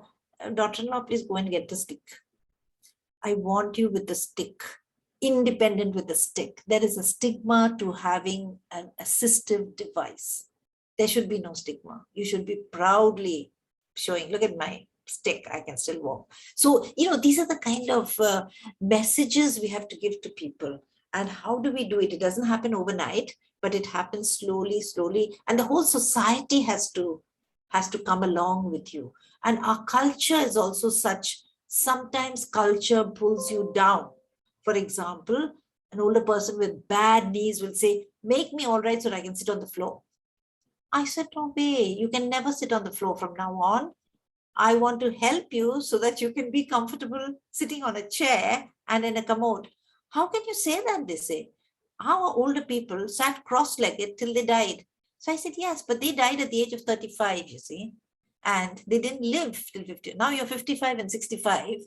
Daughter-in-law, please go and get the stick. I want you with the stick, independent with the stick. There is a stigma to having an assistive device. There should be no stigma. You should be proudly showing, look at my stick, I can still walk. So, these are the kind of messages we have to give to people. And how do we do it? It doesn't happen overnight, but it happens slowly, slowly. And the whole society has to come along with you. And our culture is also such. Sometimes culture pulls you down. For example, an older person with bad knees will say, make me all right so that I can sit on the floor. I said, no way, you can never sit on the floor from now on. I want to help you so that you can be comfortable sitting on a chair and in a commode. How can you say that? They say, our older people sat cross-legged till they died. So I said, yes, but they died at the age of 35, you see. And they didn't live till 50. Now you're 55 and 65,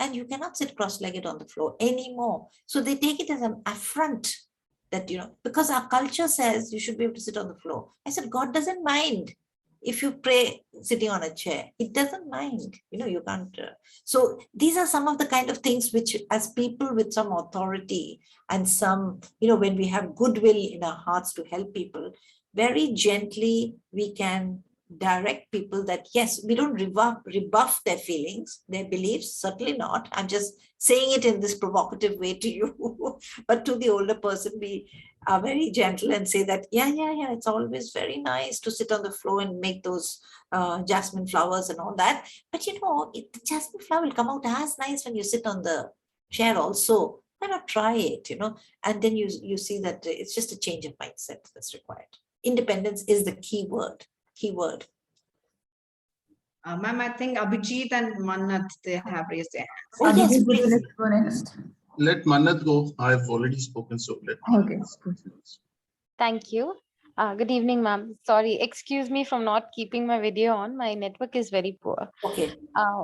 and you cannot sit cross-legged on the floor anymore. So they take it as an affront that, because our culture says you should be able to sit on the floor. I said, God doesn't mind if you pray sitting on a chair. It doesn't mind, you can't. So these are some of the kind of things which, as people with some authority and some, when we have goodwill in our hearts to help people, very gently we can direct people that, yes, we don't rebuff their feelings, their beliefs, certainly not. I'm just saying it in this provocative way to you, but to the older person, we are very gentle and say that, yeah, it's always very nice to sit on the floor and make those jasmine flowers and all that. But the jasmine flower will come out as nice when you sit on the chair also. Why not try it, and then you see that it's just a change of mindset that's required. Independence is the key word. Ma'am, I think Abhijit and Mannat, they have raised their hands. Oh, yes, Would please. you like to go next? Let Mannat go. I've already spoken, so let Okay. Thank you. Good evening, ma'am. Sorry, excuse me from not keeping my video on. My network is very poor. Okay.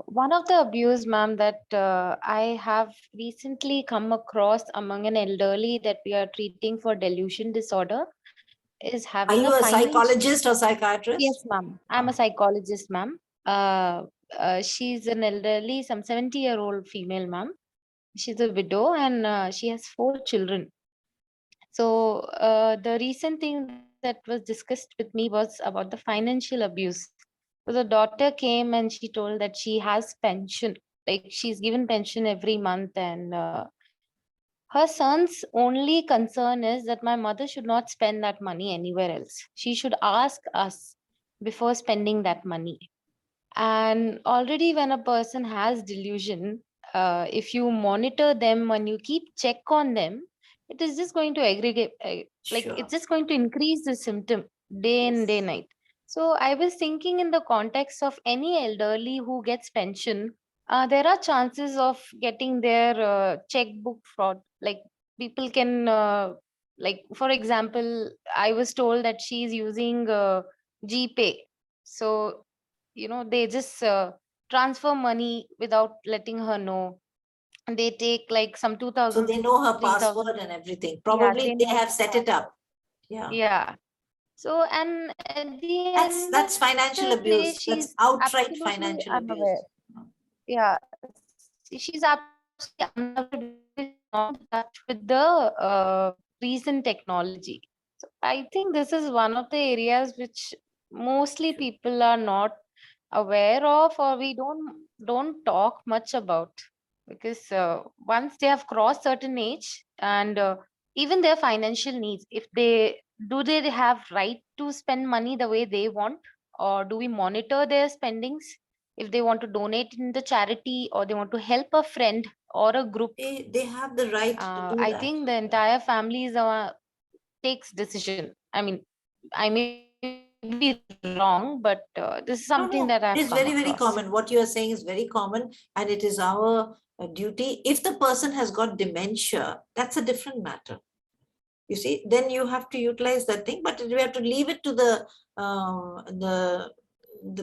One of the abuse, ma'am, that I have recently come across among an elderly that we are treating for delusion disorder is Are having you a psychologist or psychiatrist? Yes, ma'am. I'm a psychologist, ma'am. She's an elderly, some 70-year-old female, ma'am. She's a widow and she has 4 children. So the recent thing that was discussed with me was about the financial abuse. So the daughter came and she told that she has pension, like she's given pension every month, and her son's only concern is that my mother should not spend that money anywhere else. She should ask us before spending that money. And already when a person has delusion, if you monitor them, when you keep check on them, it is just going to aggregate, like Sure. it's just going to increase the symptom day in, day night. So I was thinking in the context of any elderly who gets pension, there are chances of getting their checkbook fraud. Like people can, like for example, I was told that she's using GPay. So they just transfer money without letting her know. And they take like some So 2,000, they know her 3,000. password and everything. Probably they know have her set it up. Yeah. So, and at the end That's of financial the day, abuse. That's she's outright absolutely financial unaware. abuse. Yeah, she's absolutely unaware, not in touch with the recent technology. So I think this is one of the areas which mostly people are not aware of, or we don't talk much about, because once they have crossed certain age and even their financial needs, if they have right to spend money the way they want, or do we monitor their spendings? If they want to donate in the charity, or they want to help a friend or a group, They have the right to do I that. think the entire family is takes decision. I mean, be wrong, but this is something that I've it's come very, very across. common. What you are saying is very common, and it is our duty. If the person has got dementia, that's a different matter. You see, then you have to utilize that thing, but we have to leave it to the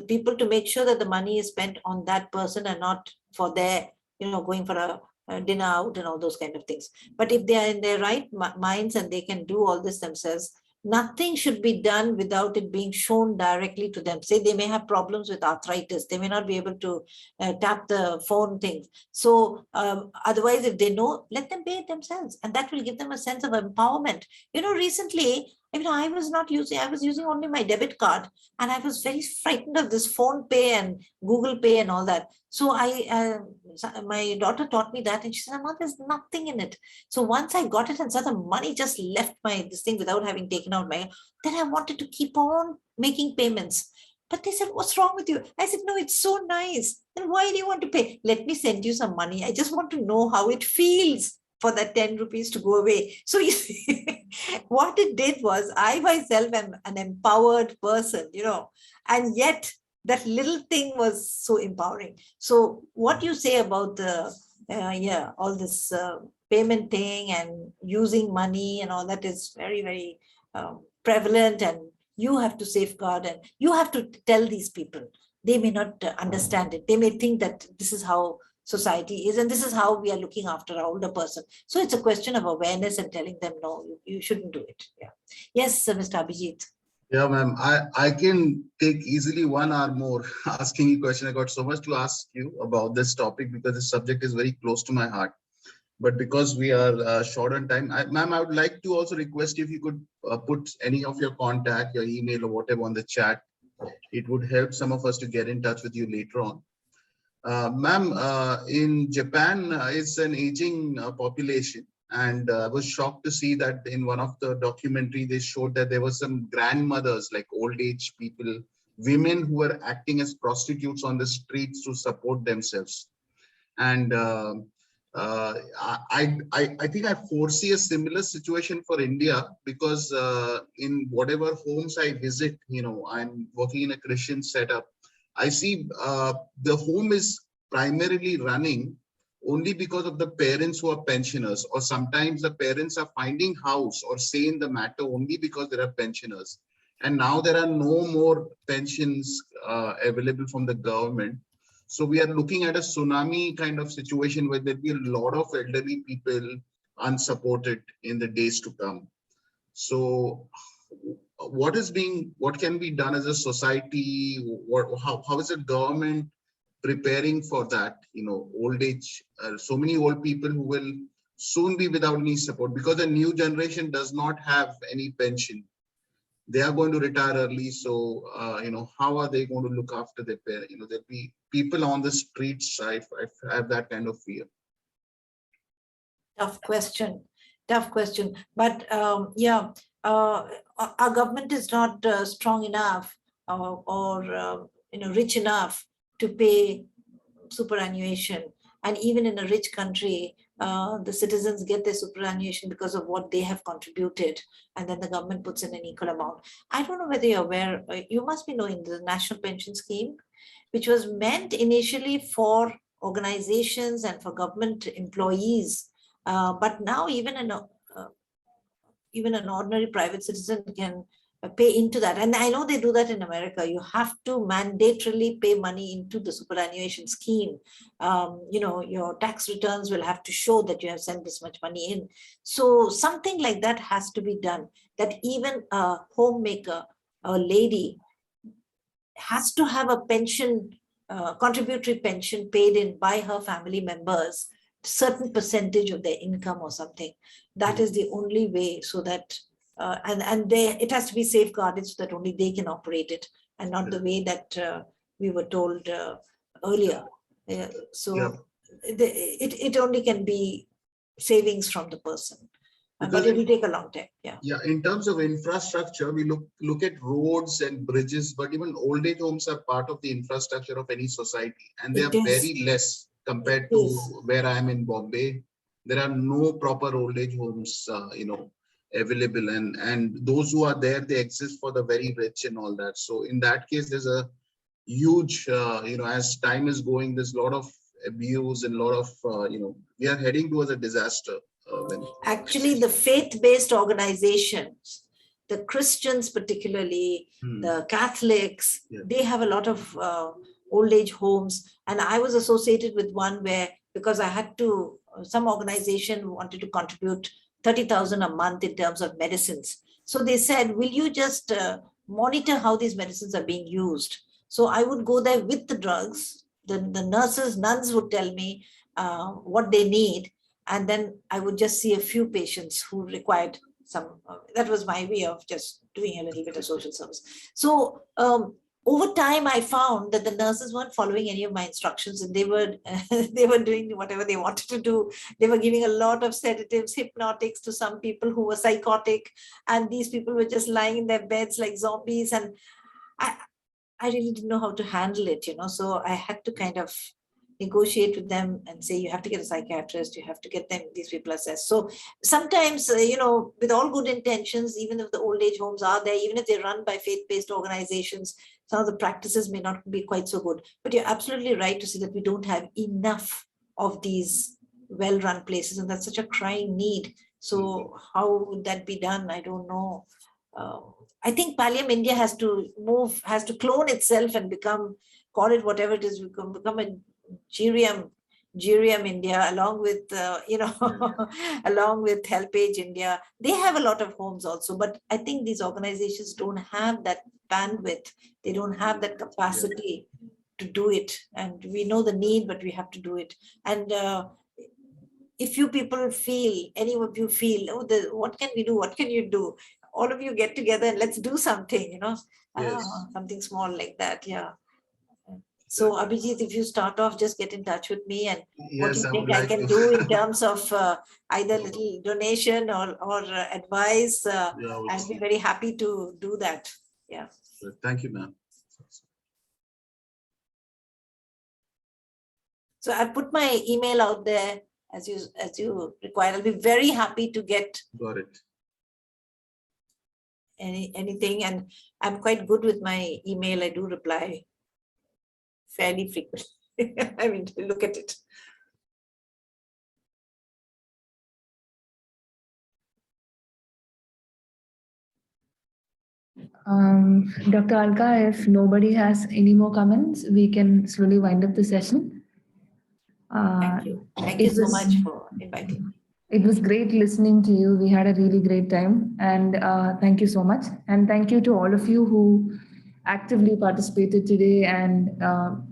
people to make sure that the money is spent on that person and not for their, going for a dinner out and all those kind of things. But if they are in their right minds and they can do all this themselves, nothing should be done without it being shown directly to them. Say they may have problems with arthritis, they may not be able to tap the phone things. So otherwise, if they know, let them pay it themselves, and that will give them a sense of empowerment. Recently, I was using only my debit card, and I was very frightened of this phone pay and Google Pay and all that. So my daughter taught me that, and she said, "Mama, there's nothing in it." So once I got it and saw the money just left this thing without having taken out then I wanted to keep on making payments. But they said, "What's wrong with you?" I said, "No, it's so nice. Then why do you want to pay? Let me send you some money. I just want to know how it feels for that 10 rupees to go away." So you see, what it did was, I myself am an empowered person, and yet that little thing was so empowering. So what you say about all this payment thing and using money and all that is very, very prevalent, and you have to safeguard, and you have to tell these people. They may not understand it. They may think that this is how society is, and this is how we are looking after our older person. So it's a question of awareness and telling them, no, you shouldn't do it. Yeah. Yes, Mr. Abhijit. Yeah, ma'am. I can take easily 1 hour more asking you a question. I got so much to ask you about this topic because the subject is very close to my heart. But because we are short on time, ma'am, I would like to also request if you could put any of your contact, your email or whatever on the chat. It would help some of us to get in touch with you later on. Ma'am, in Japan, it's an aging population. And I was shocked to see that in one of the documentary, they showed that there were some grandmothers, like old age people, women who were acting as prostitutes on the streets to support themselves. And I think I foresee a similar situation for India, because in whatever homes I visit, I'm working in a Christian setup. I see the home is primarily running only because of the parents who are pensioners, or sometimes the parents are finding house or say in the matter only because there are pensioners. And now there are no more pensions available from the government. So we are looking at a tsunami kind of situation where there'll be a lot of elderly people unsupported in the days to come. So what can be done as a society? How is the government preparing for that? Old age, so many old people who will soon be without any support because the new generation does not have any pension. They are going to retire early. So, how are they going to look after their parents? There'll be people on the streets. I have that kind of fear. Tough question. But our government is not strong enough or rich enough to pay superannuation. And even in a rich country, the citizens get their superannuation because of what they have contributed, and then the government puts in an equal amount. I don't know whether you're aware, you must be knowing the National Pension Scheme, which was meant initially for organizations and for government employees. But now even an ordinary private citizen can pay into that. And I know they do that in America. You have to mandatorily pay money into the superannuation scheme. Your tax returns will have to show that you have sent this much money in. So something like that has to be done, that even a homemaker, a lady, has to have a pension, contributory pension paid in by her family members, certain percentage of their income or something. That is the only way, so that it has to be safeguarded so that only they can operate it, and not the way that we were told earlier. It only can be savings from the person, but it will take a long time. Yeah. In terms of infrastructure, we look at roads and bridges, but even old age homes are part of the infrastructure of any society, and they are very less compared to where I am in Bombay. There are no proper old age homes, available, and those who are there, they exist for the very rich and all that. So in that case, there's a huge, as time is going, there's a lot of abuse and a lot of, we are heading towards a disaster. Actually, the faith-based organizations, the Christians particularly, the Catholics, they have a lot of old age homes. And I was associated with one where, because I had to, some organization wanted to contribute 30,000 a month in terms of medicines. So they said, will you just monitor how these medicines are being used? So I would go there with the drugs. The nuns would tell me what they need. And then I would just see a few patients who required some, that was my way of just doing a little bit of social service. So over time, I found that the nurses weren't following any of my instructions, and they were doing whatever they wanted to do. They were giving a lot of sedatives, hypnotics to some people who were psychotic, and these people were just lying in their beds like zombies. And I really didn't know how to handle it, so I had to kind of negotiate with them and say, you have to get a psychiatrist, you have to get these people assessed. So sometimes, with all good intentions, even if the old age homes are there, even if they're run by faith-based organizations, some of the practices may not be quite so good. But you're absolutely right to say that we don't have enough of these well-run places, and that's such a crying need. So how would that be done? I don't know. I think Pallium India has to clone itself and call it whatever it is, become a Gerium India, along with, along with HelpAge India. They have a lot of homes also, but I think these organizations don't have that bandwidth. They don't have that capacity to do it. And we know the need, but we have to do it. And if you people feel, any of you feel, what can we do? What can you do? All of you get together and let's do something, something small like that. Yeah. So Abhijit, if you start off, just get in touch with me, and what you think I can do in terms of either little donation or advice, I'd be very happy to do that. Yeah. Thank you, ma'am. So I put my email out there as you require. I'll be very happy to get anything, and I'm quite good with my email. I do reply fairly frequently. I mean, look at it. Dr. Alka, if nobody has any more comments, we can slowly wind up the session. Thank you. Thank you so much for inviting me. It was great listening to you. We had a really great time, and thank you so much. And thank you to all of you who actively participated today and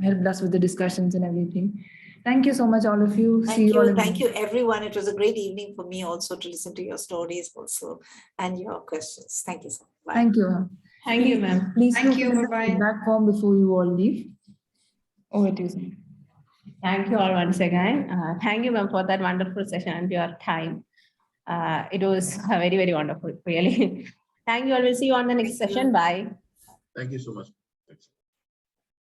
helped us with the discussions and everything. Thank you so much, all of you. Thank you. Thank you, everyone. It was a great evening for me also to listen to your stories also and your questions. Thank you so much. Bye. Thank you. Thank you, ma'am. Please thank you. Bye-bye. Back form before you all leave. Over to you. Thank you all once again. Thank you, ma'am, for that wonderful session and your time. It was very, very wonderful, really. Thank you all. We'll see you on the next session. Bye. Thank you so much. Thanks.